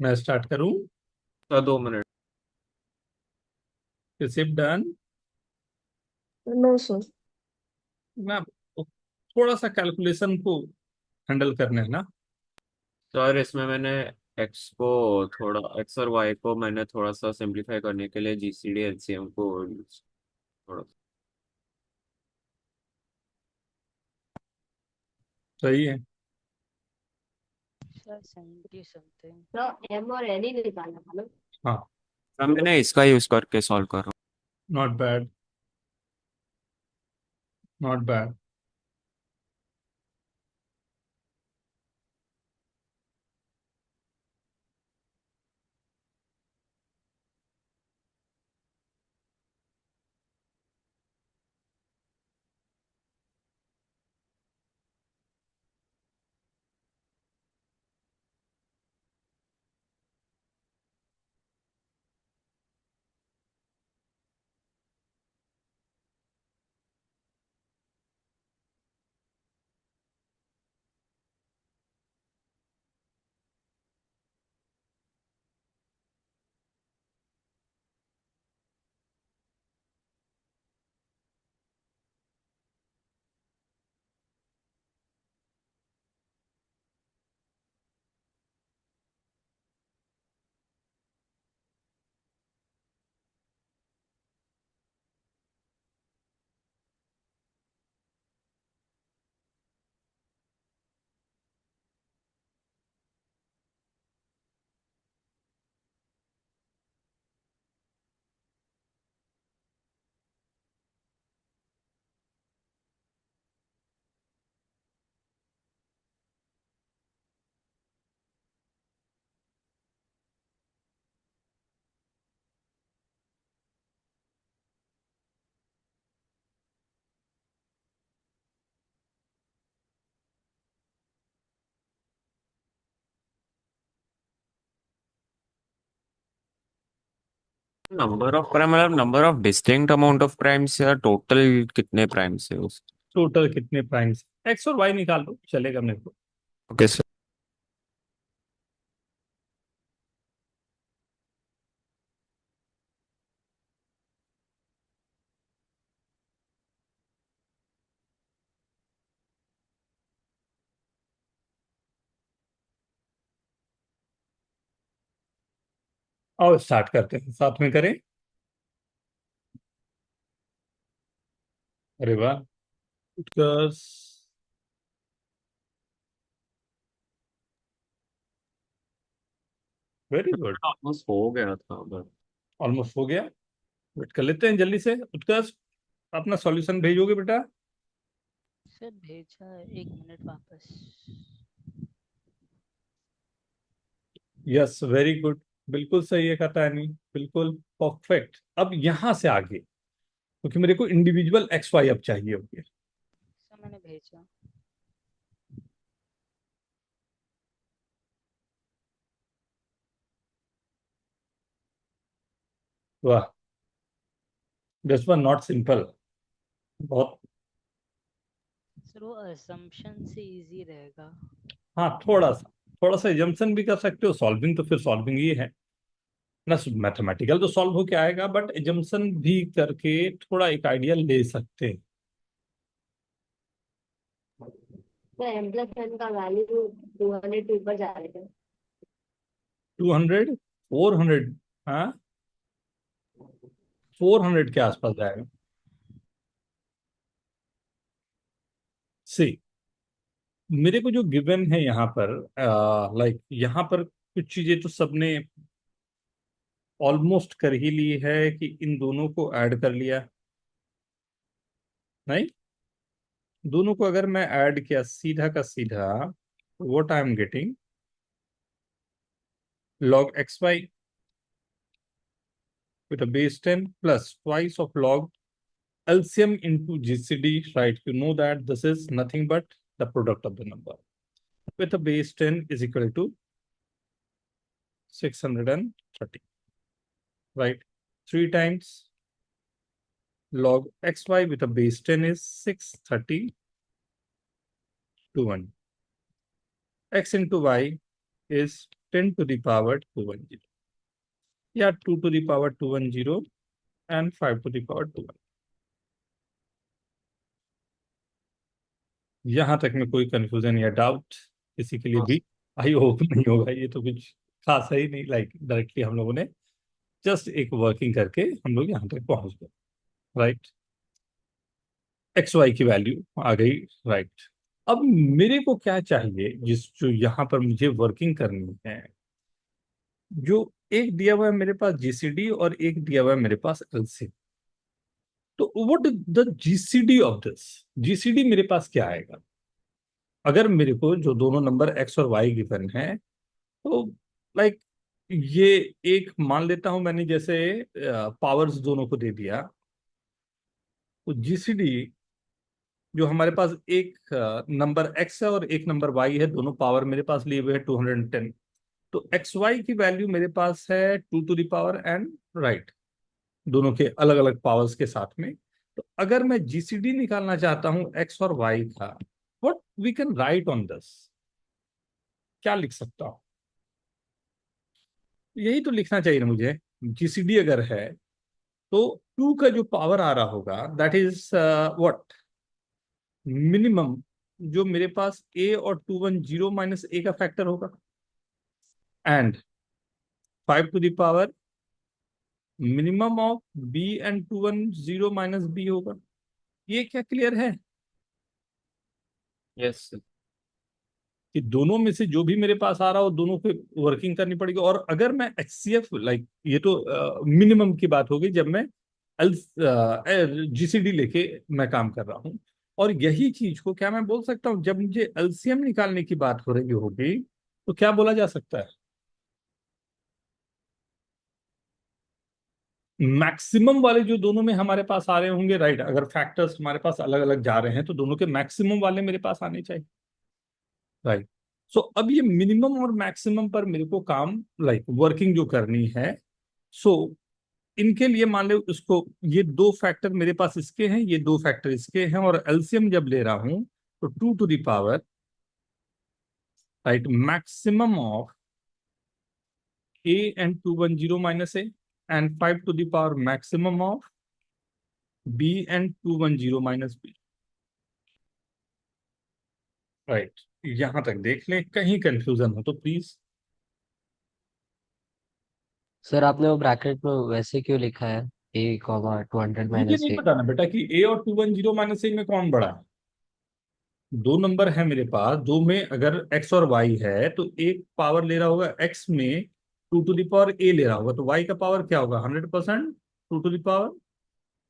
मैं स्टार्ट करूं? तो 2 minute. Receipt done. No sir. ना, थोड़ा सा कैलकुलेशन को हैंडल करने है ना। सर इसमें मैंने एक्स को थोड़ा एक्स और वाई को मैंने थोड़ा सा सिंप्लीफाई करने के लिए जीसीडी एलसीएम को थोड़ा। सही है। Sir 70 something. तो एम और एन ही निकालना था ना। हाँ, सर मैंने इसका यूज करके सॉल्व कर रहा हूँ। Not bad, not bad. Number of prime मतलब number of distinct amount of primes या टोटल कितने प्राइम्स है उस। टोटल कितने प्राइम्स, एक्स और वाई निकाल लो, चलेगा मेरे को। Okay sir. और स्टार्ट करते हैं, साथ में करें। अरे वाह, उत्कर्ष, वेरी गुड। ऑलमोस्ट हो गया था बट। ऑलमोस्ट हो गया। वेट कर लेते हैं जल्दी से। उत्कर्ष, अपना सॉल्यूशन भेजोगे बेटा? सर भेजा है, 1 मिनट वापस। Yes, very good. बिल्कुल सही है कतानी, बिल्कुल परफेक्ट। अब यहां से आगे, क्योंकि मेरे को इंडिविजुअल एक्स वाई अब चाहिए होंगे। सर मैंने भेजा। वाह, दिस वन नॉट सिंपल। बहुत। सर वो असम्पशन से इजी रहेगा। हाँ, थोड़ा सा एजम्पशन भी कर सकते हो, सॉल्विंग तो फिर सॉल्विंग ही है ना। मैथमेटिकल तो सॉल्व होके आएगा, बट एजम्पशन भी करके थोड़ा एक आइडिया ले सकते हैं। तो एम प्लस एन का वैल्यू 200 के ऊपर जा रहे थे। 200, 400। हाँ, 400 के आसपास जाएगा। सी, मेरे को जो गिवन है यहाँ पर, लाइक यहाँ पर कुछ चीजें तो सबने ऑलमोस्ट कर ही ली है कि इन दोनों को ऐड कर लिया। नहीं, दोनों को अगर मैं ऐड किया सीधा का सीधा, what I am getting, log xy with a base 10 plus twice of log LCM into GCD, right? You know that this is nothing but the product of the number with a base 10 is equal to 630, right? 3 times log xy with a base 10 is 630 to 1. X into y is 10 to the power 210 या 2 to the power 210 and 5 to the power 210। यहां तक में कोई confusion या doubt किसी के लिए भी आई होप नहीं होगा। ये तो कुछ खास है ही नहीं, लाइक डायरेक्टली हम लोगों ने जस्ट एक वर्किंग करके हम लोग यहाँ तक पहुंच गए, राइट। एक्स वाई की वैल्यू आ गई, राइट। अब मेरे को क्या चाहिए, जो यहाँ पर मुझे वर्किंग करनी है, जो एक दिया हुआ है मेरे पास जीसीडी और एक दिया हुआ है मेरे पास एलसीएम। तो what the GCD of this, GCD मेरे पास क्या आएगा? अगर मेरे को जो दोनों नंबर एक्स और वाई गिवन है, तो लाइक ये एक मान लेता हूं मैंने, जैसे पावर्स दोनों को दे दिया, तो जीसीडी जो हमारे पास एक नंबर एक्स है और एक नंबर वाई है, दोनों पावर मेरे पास लिए हुए है 210। तो एक्स वाई की वैल्यू मेरे पास है 2 to the power and right, दोनों के अलग अलग पावर्स के साथ में। तो अगर मैं जीसीडी निकालना चाहता हूं एक्स और वाई का, what we can write on this, क्या लिख सकता हूं? यही तो लिखना चाहिए ना मुझे। जीसीडी अगर है तो 2 का जो पावर आ रहा होगा दैट इज व्हाट, मिनिमम जो मेरे पास ए और 210 माइनस ए का फैक्टर होगा, and 5 to the power minimum of B and 210 minus B होगा। ये क्या क्लियर है यस कि दोनों में से जो भी मेरे पास आ रहा हो दोनों पे वर्किंग करनी पड़ेगी? और अगर मैं एचसीएफ लाइक, ये तो मिनिमम की बात होगी जब मैं जीसीडी लेके मैं काम कर रहा हूं। और यही चीज को क्या मैं बोल सकता हूं, जब मुझे एलसीएम निकालने की बात हो रही होगी तो क्या बोला जा सकता है? मैक्सिमम वाले जो दोनों में हमारे पास आ रहे होंगे, राइट, अगर फैक्टर्स हमारे पास अलग अलग जा रहे हैं तो दोनों के मैक्सिमम वाले मेरे पास आने चाहिए, राइट। सो अब ये मिनिमम और मैक्सिमम पर मेरे को काम लाइक वर्किंग जो करनी है, सो इनके लिए मान लो इसको, ये दो फैक्टर मेरे पास इसके हैं, ये दो फैक्टर इसके हैं, और एलसीएम जब ले रहा हूं तो 2 to the power right maximum of A and 210 minus A and 5 to the power maximum of B and 210 minus B, right. यहां तक देख लें, कहीं कंफ्यूजन हो तो प्लीज। सर आपने वो ब्रैकेट में वैसे क्यों लिखा है, ए कॉमा 200 मुझे माइनस नहीं ए? पता ना बेटा कि ए और 210 माइनस ए में कौन बड़ा है। दो नंबर है मेरे पास, दो में अगर एक्स और वाई है तो एक पावर ले रहा होगा एक्स में 2 to the power ए ले रहा होगा, तो वाई का पावर क्या होगा 100% 2 to the power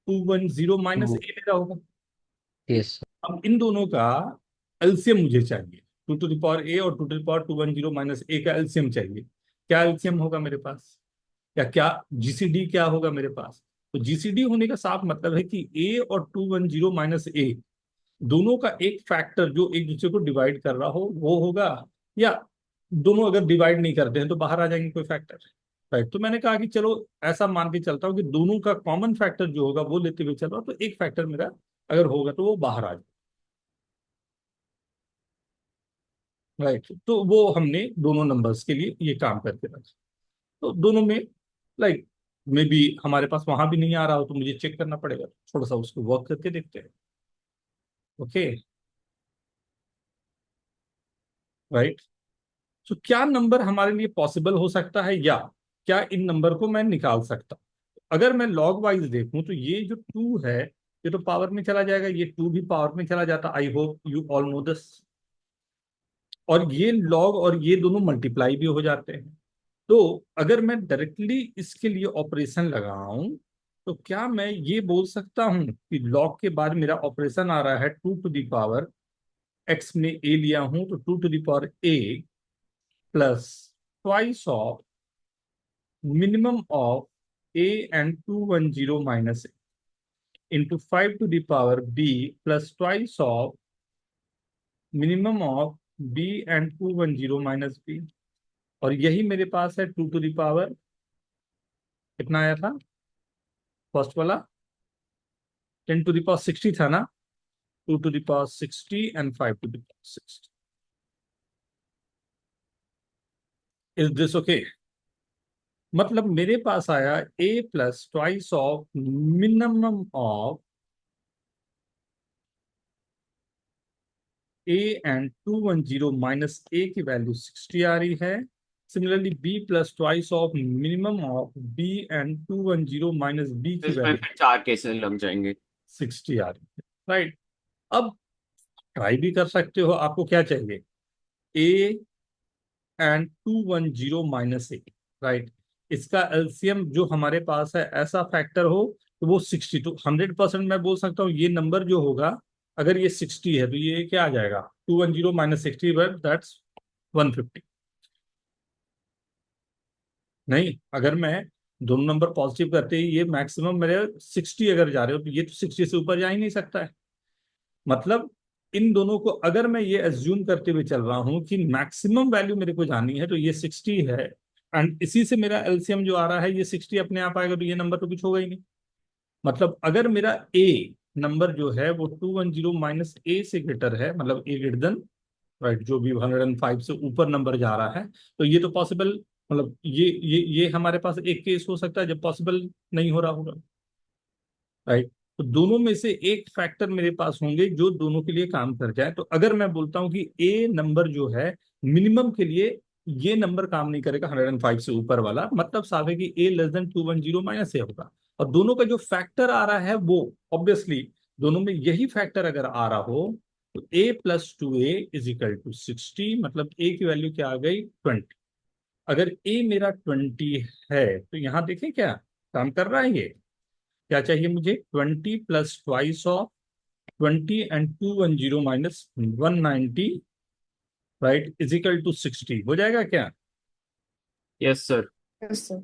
210 माइनस ए ले रहा होगा। यस। अब इन दोनों का एलसीएम मुझे चाहिए, 2 to the power ए और 2 to the power 210 माइनस ए का एलसीएम चाहिए। क्या एलसीएम होगा मेरे पास, या क्या जीसीडी क्या होगा मेरे पास? तो जीसीडी होने का साफ मतलब है कि ए और 210 माइनस ए दोनों का एक फैक्टर जो एक दूसरे को डिवाइड कर रहा हो वो होगा, या दोनों अगर डिवाइड नहीं करते हैं तो बाहर आ जाएंगे कोई फैक्टर, राइट। तो मैंने कहा कि चलो ऐसा मान के चलता हूँ कि दोनों का कॉमन फैक्टर जो होगा वो लेते हुए चल रहा, तो एक फैक्टर मेरा अगर होगा तो वो बाहर आ जाए, राइट। तो वो हमने दोनों नंबर्स के लिए ये काम करके रखा। तो दोनों में लाइक मे बी हमारे पास वहां भी नहीं आ रहा हो तो मुझे चेक करना पड़ेगा, थोड़ा सा उसको वर्क करके देखते हैं, ओके, राइट। तो क्या नंबर हमारे लिए पॉसिबल हो सकता है, या क्या इन नंबर को मैं निकाल सकता हूं? अगर मैं लॉग वाइज देखूं तो ये जो 2 है ये तो पावर में चला जाएगा, ये 2 भी पावर में चला जाता, आई hope you all know this. और ये लॉग और ये दोनों मल्टीप्लाई भी हो जाते हैं। तो अगर मैं डायरेक्टली इसके लिए ऑपरेशन लगाऊं तो क्या मैं ये बोल सकता हूं कि लॉग के बाद मेरा ऑपरेशन आ रहा है 2 to the power एक्स में ए लिया हूं तो 2 to the power A plus twice of minimum of A and 210 minus A into 5 to the power B plus twice of minimum of B and 210 minus B. और यही मेरे पास है 2 to the power कितना आया था फर्स्ट वाला, 10 to the power 60 था ना, 2 to the power 60 and 5 to the power 60। Is this okay? मतलब मेरे पास आया a plus twice of minimum of a and 210 minus a की वैल्यू 60 आ रही है। Similarly b plus twice of minimum of b and 210 minus b की इसमें value फिर 4 cases लग जाएंगे। 60 आ रही है। राइट। अब ट्राई भी कर सकते हो, आपको क्या चाहिए? a and 210 minus A. Right. इसका एलसीएम जो हमारे पास है ऐसा फैक्टर हो तो वो 60, तो 100% मैं बोल सकता हूँ ये नंबर जो होगा, अगर ये 60 है तो ये क्या आ जाएगा? 210 माइनस 60, बट दैट्स 150। नहीं, अगर मैं दोनों नंबर पॉजिटिव करते ही ये मैक्सिमम मेरे 60 अगर जा रहे हो तो ये तो 60 से ऊपर जा ही नहीं सकता है। मतलब इन दोनों को अगर मैं ये एज्यूम करते हुए चल रहा हूं कि मैक्सिमम वैल्यू मेरे को जानी है तो ये 60 है, एंड इसी से मेरा एलसीएम जो आ रहा है ये 60 अपने आप आएगा, तो ये नंबर तो कुछ होगा ही नहीं। मतलब अगर मेरा ए नंबर जो है वो 210 माइनस ए से ग्रेटर है, मतलब ए ग्रेटर देन, राइट, जो भी 105 से ऊपर नंबर जा रहा है, तो ये तो पॉसिबल, मतलब ये हमारे पास एक केस हो सकता है जब पॉसिबल नहीं हो रहा होगा। राइट। तो दोनों में से एक फैक्टर मेरे पास होंगे जो दोनों के लिए काम कर जाए। तो अगर मैं बोलता हूं कि ए नंबर जो है मिनिमम के लिए, ये नंबर काम नहीं करेगा 105 से ऊपर वाला, मतलब साफ है कि ए लेस देन 210 माइनस ए होगा। और दोनों का जो फैक्टर आ रहा है वो ऑब्वियसली, दोनों में यही फैक्टर अगर आ रहा हो तो A plus two A is equal to 60, मतलब ए की वैल्यू क्या आ गई? 20। अगर ए मेरा 20 है तो यहां देखें क्या काम कर रहा है ये। क्या चाहिए मुझे? 20 plus twice of 20 and 210 minus 190, right, is equal to 60 हो जाएगा क्या? Yes sir. Yes sir.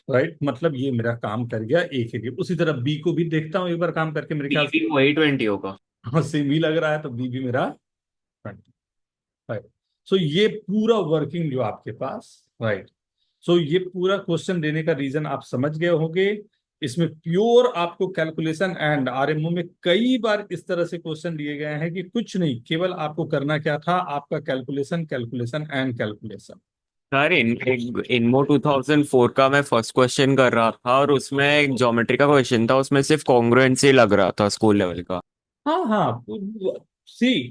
Right. मतलब ये मेरा काम कर गया ए के लिए। उसी तरह बी को भी देखता हूँ एक बार काम करके, मेरे बी ख्याल भी वही 20 होगा। से सेम ही लग रहा है, तो बी भी मेरा 20। राइट। सो ये पूरा वर्किंग जो आपके पास, राइट, सो ये पूरा क्वेश्चन देने का रीजन आप समझ गए होंगे। इसमें प्योर आपको कैलकुलेशन, एंड आरएमओ में कई बार इस तरह से क्वेश्चन दिए गए हैं कि कुछ नहीं, केवल आपको करना क्या था, आपका calculation calculation and calculation. Sir इनमो 2004 का मैं फर्स्ट क्वेश्चन कर रहा था और उसमें एक ज्योमेट्री का क्वेश्चन था, उसमें सिर्फ कॉन्ग्रुएंसी लग रहा था स्कूल लेवल का। हाँ हाँ। सी,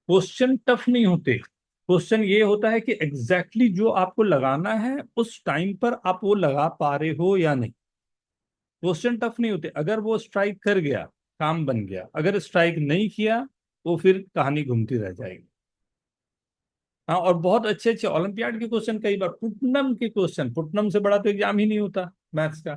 क्वेश्चन टफ नहीं होते। क्वेश्चन ये होता है कि एग्जैक्टली जो आपको लगाना है उस टाइम पर आप वो लगा पा रहे हो या नहीं। क्वेश्चन टफ नहीं होते। अगर वो स्ट्राइक कर गया, काम बन गया। अगर स्ट्राइक नहीं किया तो फिर कहानी घूमती रह जाएगी। हाँ, और बहुत अच्छे अच्छे ओलंपियाड के क्वेश्चन, कई बार पुट्टनम के क्वेश्चन, पुट्टनम से बड़ा तो एग्जाम ही नहीं होता मैथ्स का।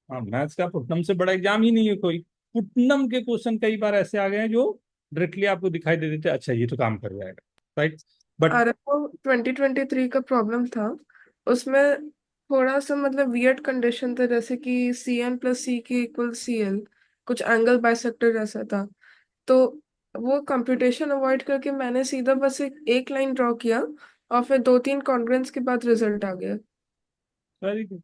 हाँ, मैथ्स का पुट्टनम से बड़ा एग्जाम ही नहीं है कोई। पुट्टनम के क्वेश्चन कई बार ऐसे आ गए हैं जो डायरेक्टली आपको दिखाई दे देते हैं, अच्छा ये तो काम कर जाएगा। राइट। बट आरएफओ 2023 का प्रॉब्लम था, उसमें थोड़ा सा मतलब वियर्ड कंडीशन था, जैसे कि सी एन प्लस सी के इक्वल सी एल, कुछ एंगल बाइसेक्टर जैसा था। तो वो कंप्यूटेशन अवॉइड करके मैंने सीधा बस एक लाइन ड्रॉ किया, और फिर दो तीन कॉन्ग्रुएंस के बाद रिजल्ट आ गया। Very good.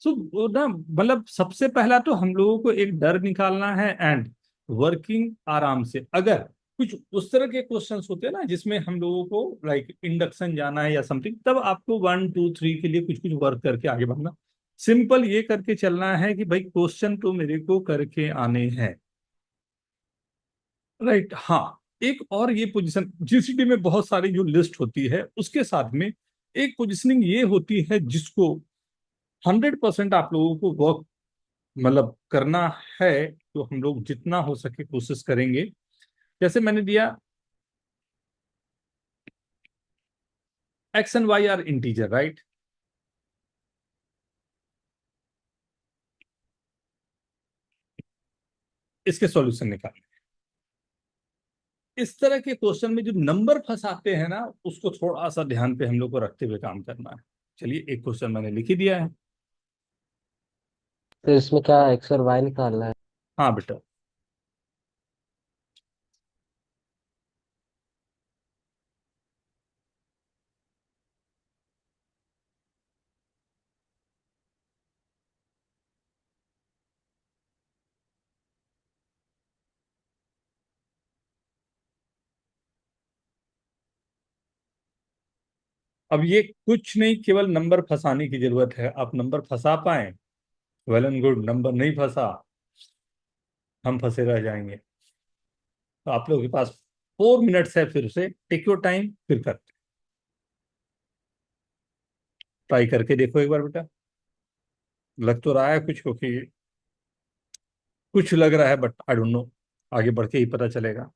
सो ना, मतलब सबसे पहला तो हम लोगों को एक डर निकालना है, एंड वर्किंग आराम से। अगर कुछ उस तरह के क्वेश्चंस होते हैं ना जिसमें हम लोगों को लाइक इंडक्शन जाना है या समथिंग, तब आपको 1 2 3 के लिए कुछ कुछ वर्क करके आगे बढ़ना। सिंपल ये करके चलना है कि भाई क्वेश्चन तो मेरे को करके आने हैं। राइट। हाँ, एक और ये पोजीशन जीसीडी में बहुत सारी जो लिस्ट होती है उसके साथ में एक पोजीशनिंग ये होती है जिसको 100% आप लोगों को वर्क मतलब करना है। तो हम लोग जितना हो सके कोशिश करेंगे। जैसे मैंने दिया X and Y are integer, right. इसके सॉल्यूशन निकाल। इस तरह के क्वेश्चन में जो नंबर फंसाते हैं ना, उसको थोड़ा सा ध्यान पे हम लोग को रखते हुए काम करना है। चलिए, एक क्वेश्चन मैंने लिख ही दिया है। तो इसमें क्या एक्स और वाई निकालना है? हाँ बेटा। अब ये कुछ नहीं, केवल नंबर फंसाने की जरूरत है। आप नंबर फंसा पाए, वेल एंड गुड। नंबर नहीं फंसा, हम फंसे रह जाएंगे। तो आप लोगों के पास 4 मिनट्स है, फिर से टेक योर टाइम, फिर कर ट्राई करके देखो एक बार बेटा। लग तो रहा है कुछ, क्योंकि कुछ लग रहा है, बट आई डोंट नो, आगे बढ़ के ही पता चलेगा।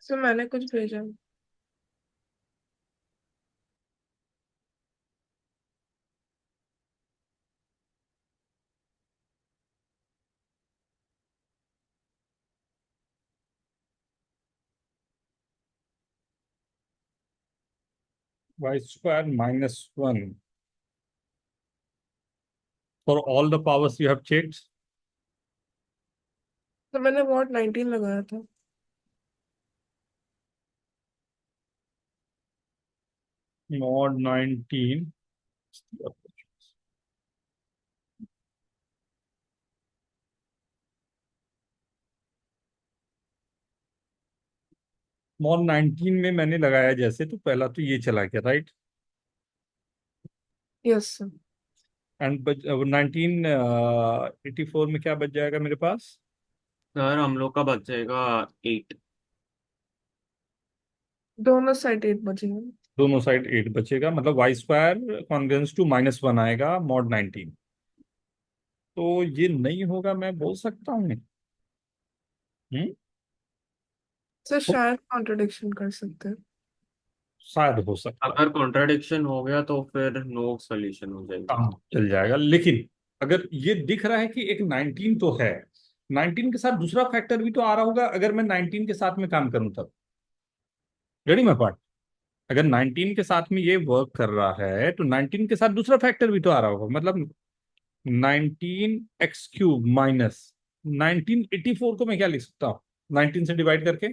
सर मैंने कुछ भेजा। y² - 1 for all the powers you have checked. तो मैंने वॉट 19 लगाया था। Mod 19, mod 19 में मैंने लगाया जैसे, तो पहला तो ये चला गया, राइट। Yes sir. एंड 1984 में क्या बच जाएगा मेरे पास? सर हम लोग का बच जाएगा 8। दोनों साइड 8 बचेंगे। दोनों साइड 8 बचेगा, मतलब y² कॉन्ग्रेंस टू -1 आएगा mod 19। तो ये नहीं होगा, मैं बोल सकता हूँ। हम्म। सर शायद कॉन्ट्रडिक्शन कर सकते हैं। शायद हो सकता है, अगर कॉन्ट्राडिक्शन हो गया तो फिर नो सोल्यूशन हो जाएगी। काम चल जाएगा। लेकिन अगर ये दिख रहा है कि एक 19 तो है, 19 के साथ दूसरा फैक्टर भी तो आ रहा होगा, अगर मैं 19 के साथ में काम करूं तब। रेडी मैं पार्ट, अगर 19 के साथ में ये वर्क कर रहा है, तो 19 के साथ दूसरा फैक्टर भी तो आ रहा होगा, मतलब 19x³ माइनस 1984 को मैं क्या लिख सकता हूँ 19 से डिवाइड करके?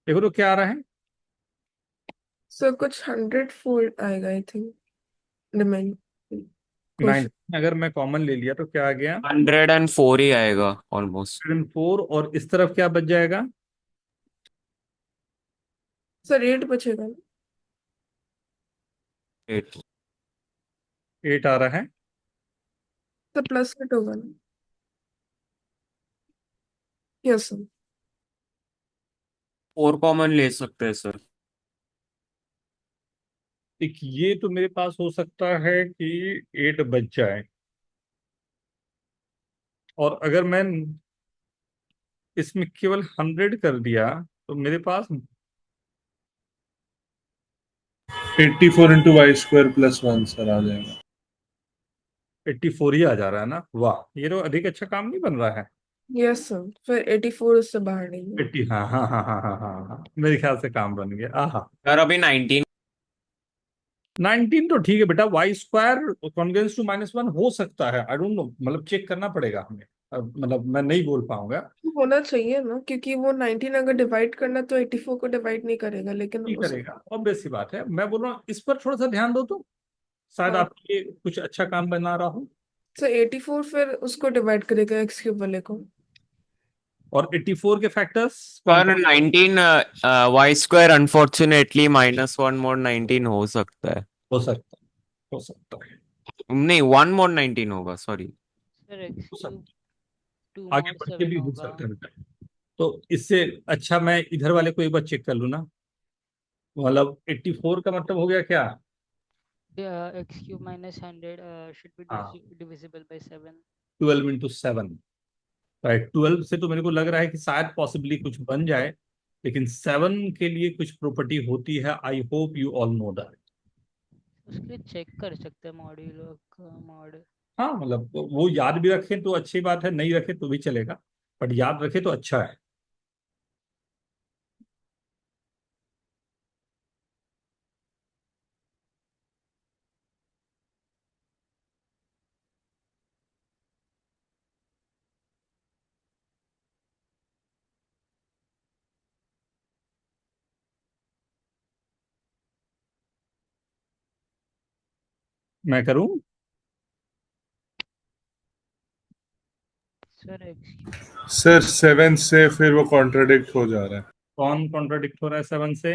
देखो तो क्या आ रहा है। सर कुछ 100 फोल्ड आएगा आई थिंक। डिमांड 19 अगर मैं कॉमन ले लिया तो क्या आ गया? 104 ही आएगा ऑलमोस्ट। 104, और इस तरफ क्या बच जाएगा? सर 8 बचेगा ना? 8 8 आ रहा है। तो प्लस 8 होगा ना? Yes sir. 4 कॉमन ले सकते हैं सर। एक ये तो मेरे पास हो सकता है कि 8 बच जाए, और अगर मैं इसमें केवल 100 कर दिया तो मेरे पास 84 into y square plus 1 sir आ जाएगा। 84 ही आ जा रहा है ना। वाह, ये तो अधिक अच्छा काम नहीं बन रहा है। यस सर, फिर 84 उससे बाहर नहीं है। 80, हाँ हाँ हाँ हाँ हाँ हाँ हाँ, मेरे ख्याल से काम बन गया। आहा, सर अभी 19 19 तो ठीक है बेटा। वाई स्क्वायर कॉन्ग्रुएंस टू -1 हो सकता है, आई डोंट नो, मतलब चेक करना पड़ेगा हमें। मतलब मैं नहीं बोल पाऊंगा। होना चाहिए ना, क्योंकि वो 19 अगर डिवाइड करना तो 84 को डिवाइड नहीं करेगा, लेकिन नहीं उस करेगा, ऑब्वियस सी बात है। मैं बोल रहा हूँ इस पर थोड़ा सा ध्यान दो तो शायद हाँ। आपके लिए कुछ अच्छा काम बना रहा हो। सर 84 फिर उसको डिवाइड करेगा एक्स क्यूब वाले को। और 84 के फैक्टर्स कौन पर कौन? 19 वाई स्क्वायर अनफॉर्चुनेटली -1 मोड 19 हो सकता है। हो सकता है, हो सकता है, नहीं 1 मोड 19 होगा सॉरी। सर एक्स हो सकता क्यूब है। 2 आगे मॉड बढ़ के 7 भी हो होगा। सकता है बेटा। तो इससे अच्छा मैं इधर वाले को एक बार चेक कर लूँ ना। मतलब 84 का मतलब हो गया क्या? एक्स क्यूब माइनस 100 शुड हाँ, be divisible by 7। 12 into 7, right. 12 से तो मेरे को लग रहा है कि शायद पॉसिबली कुछ बन जाए, लेकिन 7 के लिए कुछ प्रॉपर्टी होती है। आई hope you all know that. उसके लिए चेक कर सकते हैं मॉड्यूलो का मॉड। हाँ, मतलब वो याद भी रखें तो अच्छी बात है, नहीं रखे तो भी चलेगा, बट याद रखे तो अच्छा है। मैं करूं? सर एक्स क्यूब सर 7 से फिर वो कॉन्ट्राडिक्ट हो जा रहा है। कौन कॉन्ट्राडिक्ट हो रहा है 7 से?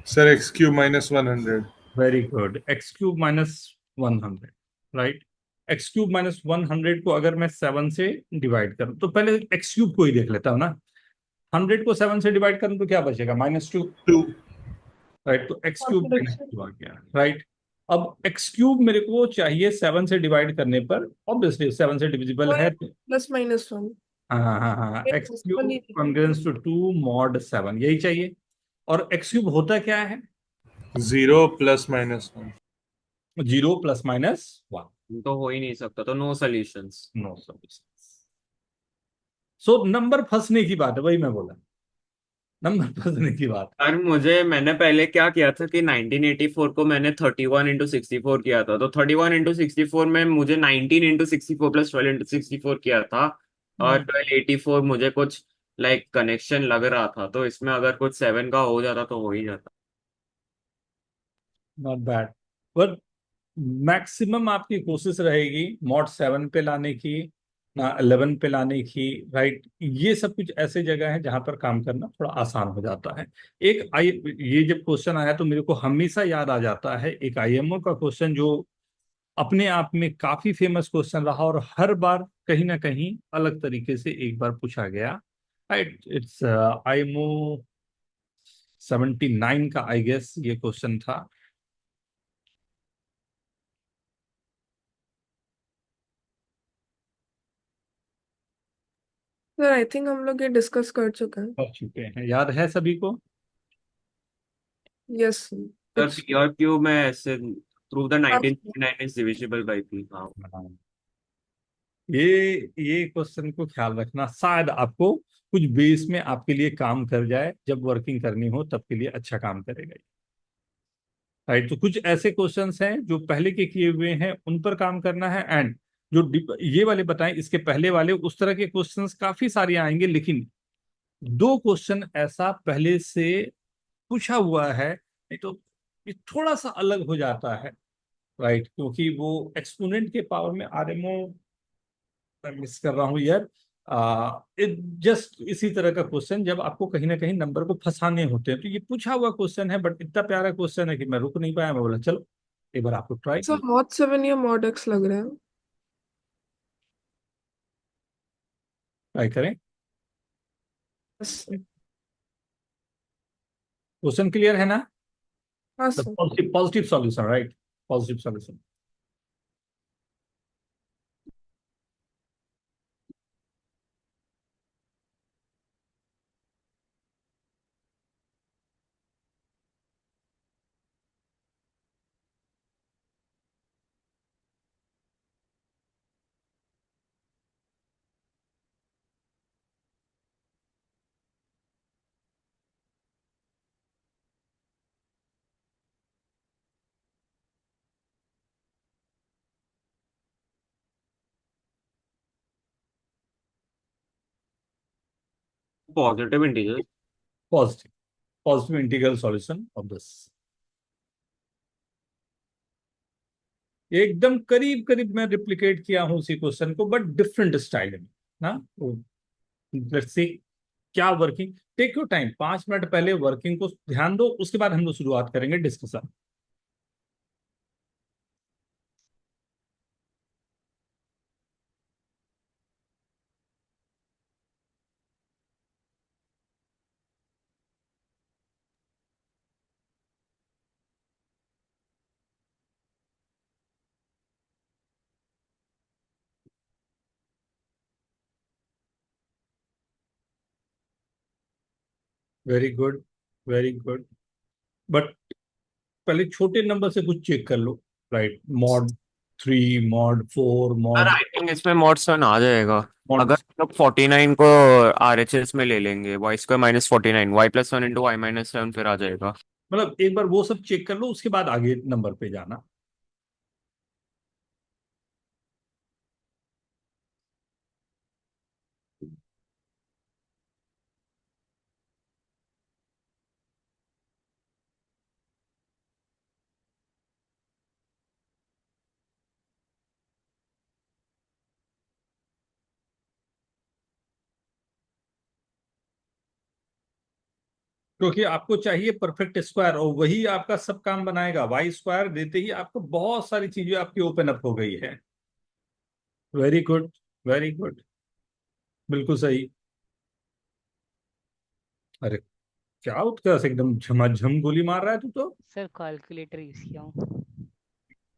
Sir x cube -100। Very good, x cube -100, right. X cube -100 को अगर मैं 7 से डिवाइड करूं तो पहले एक्स क्यूब को ही देख लेता हूं ना। 100 को 7 से डिवाइड करूं तो क्या बचेगा? -2, 2 राइट। तो एक्स क्यूब कॉन्ट्रडिक्शन। -2 आ गया, राइट। अब एक्स क्यूब मेरे को चाहिए 7 से डिवाइड करने पर, ऑब्वियसली 7 से डिविजिबल वो है। +-1। हाँ हाँ हाँ हाँ, ये एक्स possible क्यूब ही नहीं है। कॉन्ग्रुएंस टू 2 मॉड 7 यही चाहिए। और एक्स क्यूब होता क्या है? 0 +-1। 0 +-1। तो हो ही नहीं सकता तो no solutions. No solution. So number फंसने की बात है, वही मैं बोला, नंबर फंसने की बात और मैंने पहले क्या किया था कि 1984 को मैंने 31 इंटू 64 किया था, तो 31 इंटू 64 में मुझे 19 इंटू 64 प्लस 12 इंटू 64 किया था। और है। 1284 मुझे कुछ लाइक कनेक्शन लग रहा था, तो इसमें अगर कुछ 7 का हो जाता तो हो ही जाता। नॉट बैड, पर मैक्सिमम आपकी कोशिश रहेगी मॉड 7 पे लाने की, ना 11 पे लाने की, राइट। ये सब कुछ ऐसे जगह है जहां पर काम करना थोड़ा आसान हो जाता है। एक आई ये जब क्वेश्चन आया तो मेरे को हमेशा याद आ जाता है एक आईएमओ का क्वेश्चन, जो अपने आप में काफी फेमस क्वेश्चन रहा और हर बार कहीं ना कहीं अलग तरीके से एक बार पूछा गया, राइट। इट्स आईएमओ 79 का आई गेस ये क्वेश्चन था। सर आई थिंक हम लोग ये डिस्कस कर चुके हैं। कर चुके हैं, याद है सभी को? यस। सर इट्स पी और क्यू में ऐसे prove the 1959 is divisible by P. हाँ हाँ, ये क्वेश्चन को ख्याल रखना, शायद आपको कुछ बेस में आपके लिए काम कर जाए, जब वर्किंग करनी हो तब के लिए अच्छा काम करेगा। राइट, तो कुछ ऐसे क्वेश्चंस हैं जो पहले के किए हुए हैं उन पर काम करना है, एंड जो ये वाले बताएं इसके पहले वाले उस तरह के क्वेश्चंस काफी सारे आएंगे, लेकिन दो क्वेश्चन ऐसा पहले से पूछा हुआ है, नहीं तो ये थोड़ा सा अलग हो जाता है, राइट। क्योंकि वो एक्सपोनेंट के पावर में आरएमओ, मैं मिस कर रहा हूँ यार, जस्ट इसी तरह का क्वेश्चन जब आपको कहीं ना कहीं नंबर को फंसाने होते हैं, तो ये पूछा हुआ क्वेश्चन है बट इतना प्यारा क्वेश्चन है कि मैं रुक नहीं पाया। मैं बोला चलो एक बार आपको ट्राई सर मॉड 7 या मॉड एक्स लग रहा है। ट्राई करें। बस। क्वेश्चन क्लियर है ना? हाँ The sir. positive solution, right? Positive solution. Positive integer. Positive. Positive integral solution of this. एकदम करीब करीब मैं रिप्लिकेट किया हूं उसी क्वेश्चन को बट डिफरेंट स्टाइल में ना। लेट्स सी क्या working. Take your time, 5 minute पहले वर्किंग को ध्यान दो, उसके बाद हम लोग शुरुआत करेंगे discussion. Very good, very good. But पहले छोटे नंबर से कुछ चेक कर लो। Right, mod 3, mod 4, sir mod I think इसमें मॉड 7 आ जाएगा। मॉड अगर हम लोग 49 को आरएचएस में ले लेंगे, Y square minus 49, Y plus 1 into Y minus 7 फिर आ जाएगा। मतलब एक बार वो सब चेक कर लो, उसके बाद आगे नंबर पे जाना। क्योंकि आपको चाहिए परफेक्ट स्क्वायर और वही आपका सब काम बनाएगा। वाई स्क्वायर देते ही आपको बहुत सारी चीजें आपकी ओपन अप हो गई है। वेरी गुड, वेरी गुड, बिल्कुल सही। अरे क्या उत्कर्ष, एकदम झमाझम गोली मार रहा है तू तो। सर कैलकुलेटर यूज किया हूँ।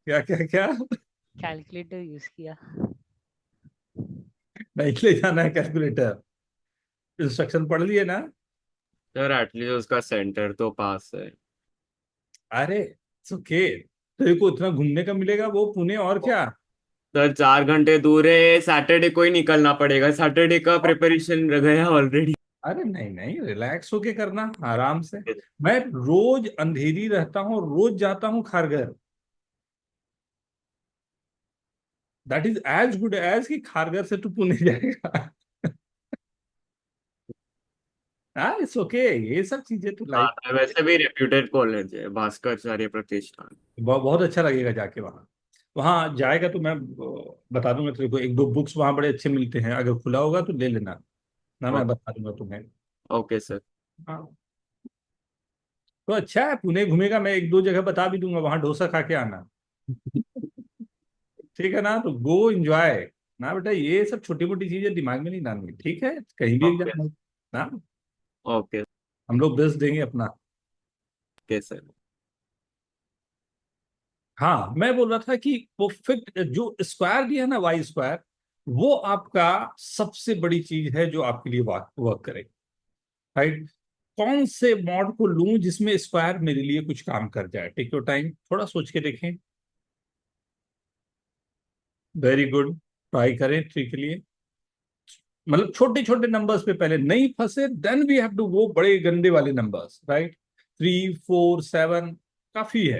क्या क्या क्या? कैलकुलेटर यूज किया। नहीं ले जाना है कैलकुलेटर? इंस्ट्रक्शन पढ़ लिए ना? सर एटलीस्ट उसका सेंटर तो पास है। अरे ओके, तेरे को इतना घूमने का मिलेगा वो पुणे, और क्या। सर 4 घंटे दूर है, सैटरडे को ही निकलना पड़ेगा, सैटरडे का प्रिपरेशन गया ऑलरेडी। अरे नहीं नहीं, रिलैक्स होके करना आराम से। मैं रोज अंधेरी रहता हूँ, रोज जाता हूँ Kharghar. That is as good as कि खारघर से तू पुणे जाएगा। हाँ इट्स ओके, ये सब चीजें तो हाँ, लाइफ। वैसे भी रेप्यूटेड कॉलेज है, भास्कराचार्य प्रतिष्ठान। बहुत अच्छा लगेगा जाके वहाँ। वहाँ जाएगा तो मैं बता दूंगा तेरे को, एक दो बुक्स वहाँ बड़े अच्छे मिलते हैं, अगर खुला होगा तो ले लेना ना, मैं बता दूंगा तुम्हें। Okay sir. हाँ तो अच्छा है, पुणे घूमेगा, मैं एक दो जगह बता भी दूंगा, वहाँ डोसा खा के आना। ठीक है ना, तो गो एंजॉय ना बेटा, ये सब छोटी मोटी चीजें दिमाग में नहीं डालनी, ठीक है? कहीं भी ओके। एग्जाम ना, ओके। हम लोग बेस्ट देंगे अपना। Okay sir. हाँ मैं बोल रहा था कि परफेक्ट जो स्क्वायर दिया है ना, वाई स्क्वायर, वो आपका सबसे बड़ी चीज है जो आपके लिए वर्क वर्क करे। राइट, कौन से मॉड को लूं जिसमें स्क्वायर मेरे लिए कुछ काम कर जाए? टेक योर टाइम, थोड़ा सोच के देखें। वेरी गुड, ट्राई करें ट्री के लिए। मतलब छोटे छोटे नंबर्स पे पहले नहीं फंसे, then we have to go बड़े गंदे वाले नंबर्स। राइट, 3, 4, 7 काफी है।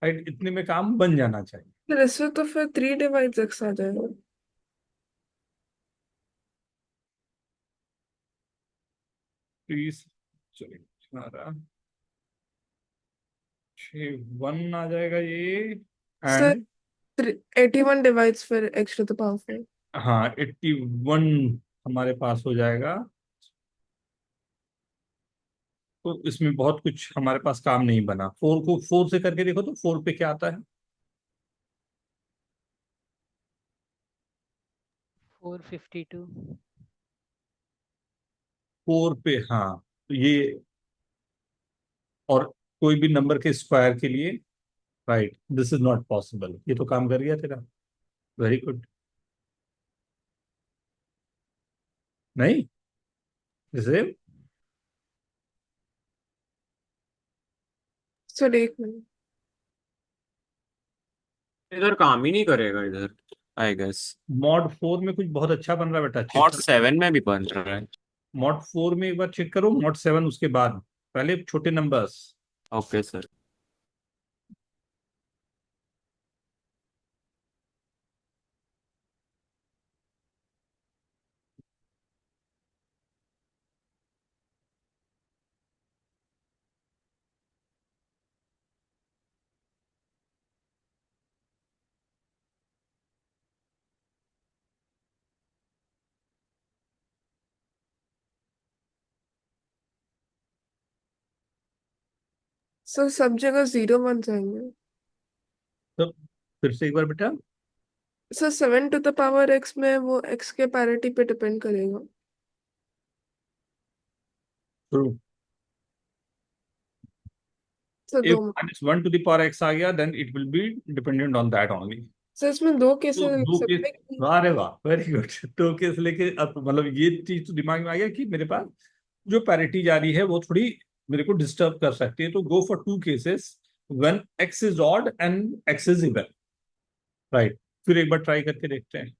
राइट, इतने में काम बन जाना चाहिए। फिर इसमें तो फिर 3 डिवाइड एक्स आ जाएगा। प्लीज चलिए, हमारा 1 आ जाएगा ये। सर एंड 81 डिवाइड्स फिर एक्स टू द पावर 4। हाँ 81, हमारे पास हो जाएगा, तो इसमें बहुत कुछ हमारे पास काम नहीं बना। 4 को 4 से करके देखो तो 4 पे क्या आता है? 452। 4 पे, हाँ, तो ये, और कोई भी नंबर के स्क्वायर के लिए, right, this is not possible. ये तो काम कर गया तेरा, वेरी गुड। नहीं, जैसे सर एक मिनट। इधर काम ही नहीं करेगा इधर, आई गेस। मॉड 4 में कुछ बहुत अच्छा बन रहा है बेटा, चेक मॉड करो। 7 में भी बन रहा है। मॉड 4 में एक बार चेक करो, मॉड 7 उसके बाद, पहले छोटे नंबर्स। Okay sir. सर सब जगह 0 बन जाएंगे। तो फिर से एक बार बेटा। Sir 7 to the power x में वो x के पैरिटी पे डिपेंड करेगा। True. Sir if 2 -1 to the power x आ गया, then it will be dependent on that only. Sir इसमें 2 तो केसेस लिख दो केस, सकते हैं कि अरे वाह, वेरी गुड। दो केस लेके अब मतलब ये चीज तो दिमाग में आ गया कि मेरे पास जो पैरिटी जा रही है वो थोड़ी मेरे को डिस्टर्ब कर सकती है, तो go for 2 cases when x is odd and x is even, right. फिर एक बार ट्राई करके देखते हैं।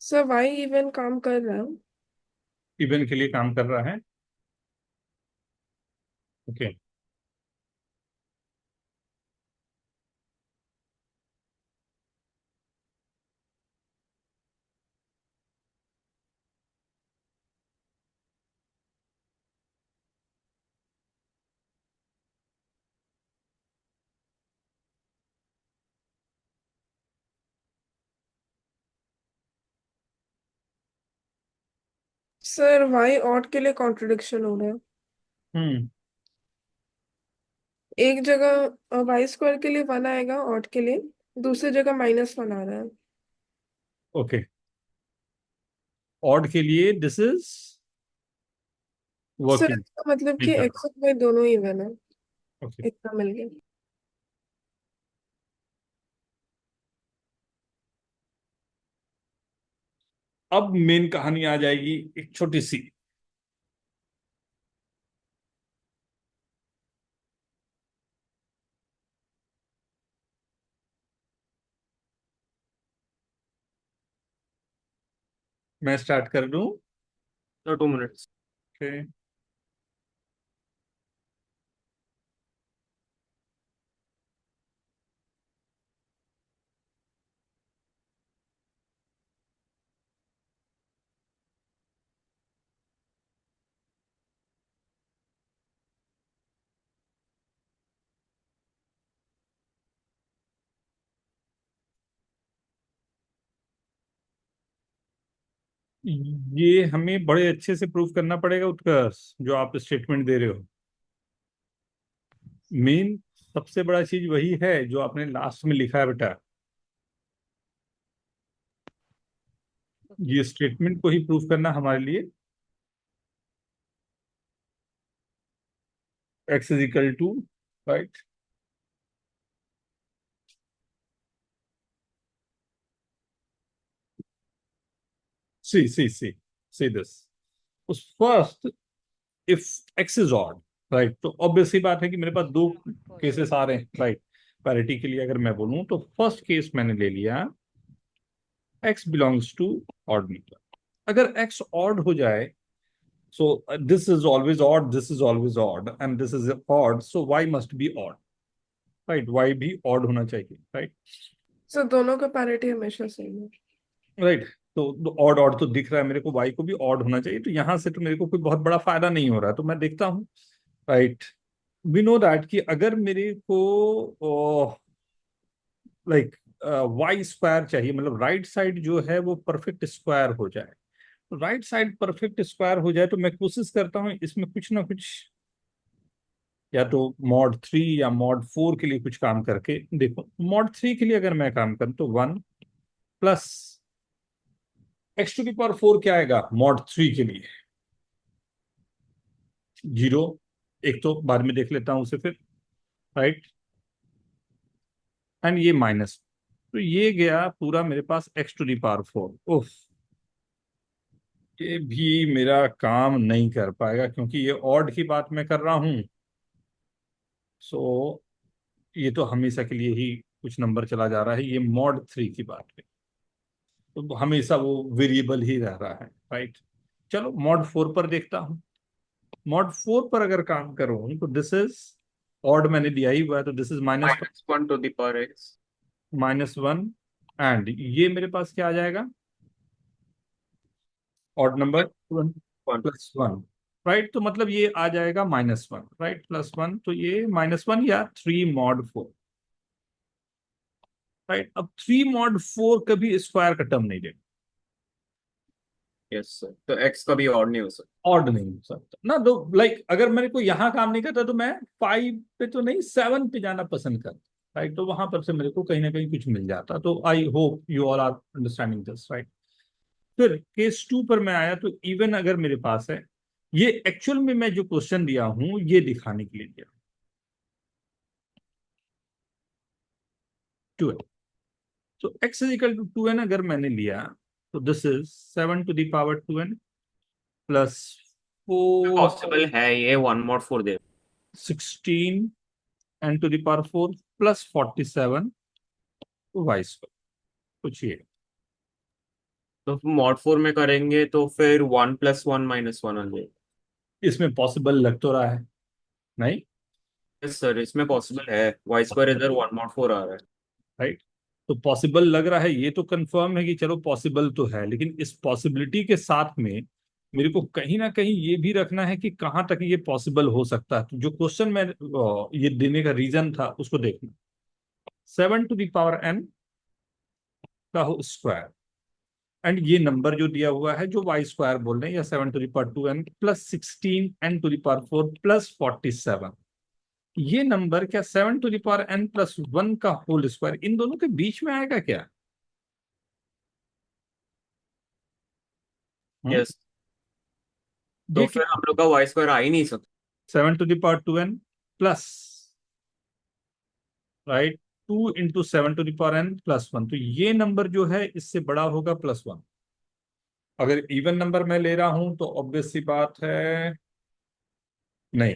सर y इवन काम कर रहा है। इवन के लिए काम कर रहा है, ओके। सर y ऑड के लिए कॉन्ट्रडिक्शन हो रहा है। हम्म। एक जगह y² के लिए 1 आएगा ऑड के लिए, दूसरी जगह -1 आ रहा है। ओके, ऑड के लिए दिस इज सर वर्किंग, इसका मतलब कि ठीक है, x और y दोनों इवन है। ओके। इतना मिल गया। अब मेन कहानी आ जाएगी, एक छोटी सी। मैं स्टार्ट कर दूं? तो 2 मिनट्स। ओके। ये हमें बड़े अच्छे से प्रूव करना पड़ेगा उत्कर्ष, जो आप स्टेटमेंट दे रहे हो। मेन सबसे बड़ा चीज वही है जो आपने लास्ट में लिखा है बेटा। ये स्टेटमेंट को ही प्रूव करना हमारे लिए। x is equal to, right, see this. उस first, if x is odd, right, तो ऑब्वियस सी बात है कि मेरे पास दो केसेस आ रहे हैं, राइट। पैरिटी के लिए अगर मैं बोलूं तो फर्स्ट केस मैंने ले लिया x belongs to odd number. अगर x ऑड हो जाए, so this is always odd, this is always odd, and this is odd, so y must be odd. Right, y भी ऑड होना चाहिए, राइट। सो दोनों का पैरिटी हमेशा सेम है। राइट, तो ऑड ऑड तो दिख रहा है मेरे को, y को भी ऑड होना चाहिए, तो यहां से तो मेरे को कोई बहुत बड़ा फायदा नहीं हो रहा, तो मैं देखता हूँ। राइट, वी नो दैट कि अगर मेरे को लाइक वाई स्क्वायर चाहिए, मतलब राइट साइड जो है वो परफेक्ट स्क्वायर हो जाए, तो राइट साइड परफेक्ट स्क्वायर हो जाए, तो मैं कोशिश करता हूँ इसमें कुछ ना कुछ, या तो मॉड 3 या मॉड 4 के लिए कुछ काम करके देखो। मॉड 3 के लिए अगर मैं काम करूँ तो 1 plus X to the power 4 क्या आएगा मॉड 3 के लिए, 0। एक तो बाद में देख लेता हूं उसे फिर, राइट, एंड ये माइनस, तो ये गया पूरा मेरे पास एक्स टू दी पावर 4। उफ, ये भी मेरा काम नहीं कर पाएगा क्योंकि ये ऑड की बात मैं कर रहा हूं। सो ये तो हमेशा के लिए ही कुछ नंबर चला जा रहा है, ये मॉड 3 की बात है, तो हमेशा वो वेरिएबल ही रह रहा है, राइट। चलो मॉड 4 पर देखता हूं। मॉड 4 पर अगर काम करूं तो दिस इज ऑड, मैंने दिया ही हुआ है, तो this is minus -1 to the power x। -1, and ये मेरे पास क्या आ जाएगा, ऑड नंबर 1 +1, राइट। तो मतलब ये आ जाएगा -1, राइट, +1, तो ये -1 या 3 मॉड 4, राइट। अब 3 मॉड 4 कभी स्क्वायर का टर्म नहीं देगा, यस सर, तो x कभी और नहीं हो सकता। ऑड नहीं हो सकता ना, तो लाइक अगर मेरे को यहाँ काम नहीं करता तो मैं 5 पे तो नहीं 7 पे जाना पसंद करता, राइट। तो वहां पर से मेरे को कहीं ना कहीं कुछ मिल जाता, तो I hope you all are understanding this, right. फिर केस 2 पर मैं आया, तो इवन अगर मेरे पास है, ये एक्चुअल में मैं जो क्वेश्चन दिया हूं ये दिखाने के लिए दिया 2n, तो x is equal to 2n अगर मैंने लिया, तो this is 7 to the power 2n plus 4 possible है ये 1 mod 4 दे। 16 n to the power 4 plus 47 y square, कुछ ये। तो mod 4 में करेंगे तो फिर 1 + 1 - 1 आ जाएगा। इसमें पॉसिबल लग तो रहा है, नहीं, यस सर, इसमें पॉसिबल है, y² इधर 1 mod 4 आ रहा है। राइट। तो पॉसिबल लग रहा है, ये तो कंफर्म है कि चलो पॉसिबल तो है, लेकिन इस पॉसिबिलिटी के साथ में मेरे को कहीं ना कहीं ये भी रखना है कि कहाँ तक ये पॉसिबल हो सकता है। तो जो क्वेश्चन में ये देने का रीजन था उसको देखना, 7 टू द पावर n का हो स्क्वायर, एंड ये नंबर जो दिया हुआ है जो वाई स्क्वायर बोल रहे हैं, या 7 to the power 2n plus 16 n to the power 4 plus 47, ये नंबर क्या 7 to the power n plus 1 का होल स्क्वायर इन दोनों के बीच में आएगा क्या? यस, तो ये फिर हम लोग का y² आ ही नहीं सकता। 7 to the power 2n plus, right, 2 into 7 to the power n plus 1, तो ये नंबर जो है इससे बड़ा होगा +1। अगर इवन नंबर मैं ले रहा हूं तो ऑब्वियस सी बात है, नहीं,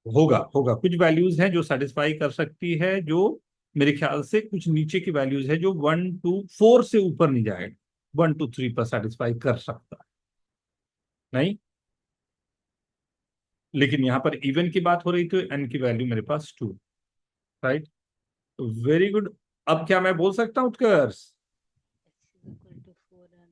होगा होगा कुछ वैल्यूज हैं जो सेटिस्फाई कर सकती है, जो मेरे ख्याल से कुछ नीचे की वैल्यूज है जो 1 टू 4 से ऊपर नहीं जाएगा, 1 टू 3 पर सेटिस्फाई कर सकता है, नहीं। लेकिन यहाँ पर इवन की बात हो रही, तो n की वैल्यू मेरे पास 2, राइट। वेरी गुड, अब क्या मैं बोल सकता हूँ उत्कर्ष? x is equal to 4n।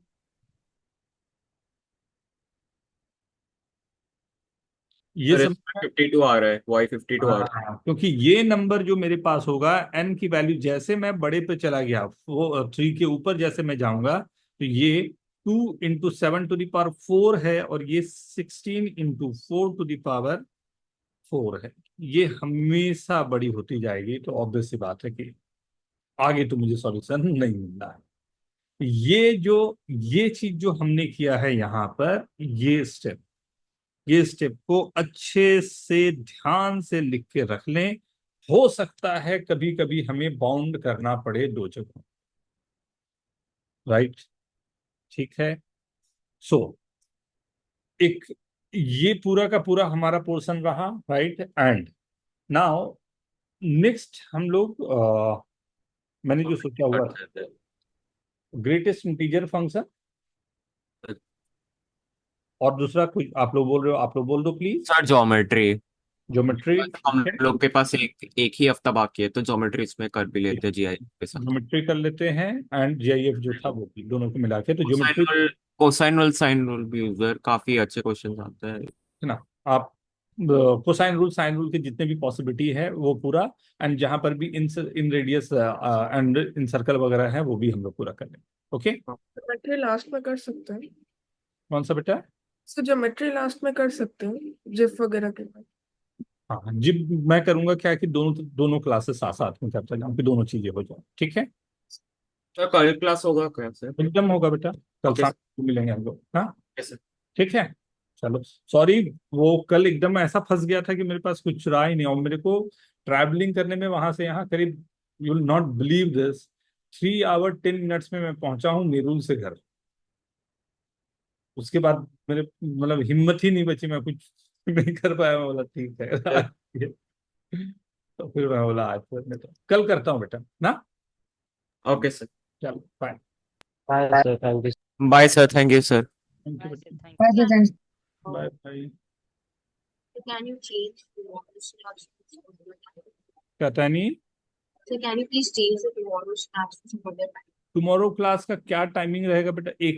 ये सर सब, इसमें 52 आ रहा है, y52 आ रहा है। क्योंकि ये नंबर जो मेरे पास होगा n की वैल्यू, जैसे मैं बड़े पे चला गया, वो 3 के ऊपर जैसे मैं जाऊंगा, तो ये 2 इंटू 7 टू द पावर 4 है, और ये 16 इंटू 4 टू द पावर 4 है, ये हमेशा बड़ी होती जाएगी, तो ऑब्वियस सी बात है कि आगे तो मुझे सॉल्यूशन नहीं मिल रहा है। ये चीज जो हमने किया है यहाँ पर, ये स्टेप को अच्छे से ध्यान से लिख के रख लें, हो सकता है कभी कभी हमें बाउंड करना पड़े दो जगहों, राइट, ठीक है। सो एक ये पूरा का पूरा हमारा पोर्शन रहा, राइट, एंड नाउ नेक्स्ट हम लोग मैंने जो सोचा हुआ था, ग्रेटेस्ट इंटीजर फंक्शन, और दूसरा कुछ आप लोग बोल रहे हो, आप लोग बोल दो प्लीज। Sir geometry. ज्योमेट्री हम लोग के पास एक ही हफ्ता बाकी है, तो ज्योमेट्री इसमें कर भी लेते हैं जीआई के साथ। ज्योमेट्री कर लेते हैं एंड जीआईएफ जो था वो भी, दोनों को मिला के। तो geometry cosine rule sine rule भी यूजर काफी अच्छे क्वेश्चन आते हैं। है ना, आप कोसाइन रूल साइन रूल की जितने भी पॉसिबिलिटी है वो पूरा, एंड जहां पर भी इन रेडियस एंड इन सर्कल वगैरह है वो भी हम लोग पूरा कर लेंगे। ओके, ज्योमेट्री लास्ट में कर सकते हैं। कौन सा बेटा? तो ज्योमेट्री लास्ट में कर सकते हैं जिफ वगैरह के बाद। हाँ जी, मैं करूंगा क्या कि दोनों दोनों क्लासेस साथ साथ में करता जाऊँ कि दोनों चीजें हो जाए। ठीक है, तो कल क्लास होगा कैसे? एकदम होगा बेटा, कल Okay, साथ में मिलेंगे हम लोग। हाँ कैसे? ठीक है, चलो सॉरी, वो कल एकदम ऐसा फंस गया था कि मेरे पास कुछ रहा ही नहीं, और मेरे को ट्रैवलिंग करने में वहां से यहाँ करीब, you will not believe this, 3 hour 10 minutes में मैं पहुंचा हूँ नेरुल से घर। उसके बाद मेरे मतलब हिम्मत ही नहीं बची, मैं कुछ नहीं कर पाया। मैं बोला ठीक है तो फिर मैं बोला आज फिर मैं तो कल करता हूँ बेटा ना। ओके सर, चलो bye. Bye sir, thank you. Bye sir, thank you sir. Thank you Bye, बेटा, sir. Thank you. Bye bye. So can you change tomorrow's class? कहता नहीं, So can you please change the tomorrow's class to some other time? Tomorrow class का क्या timing रहेगा बेटा? 1 minute.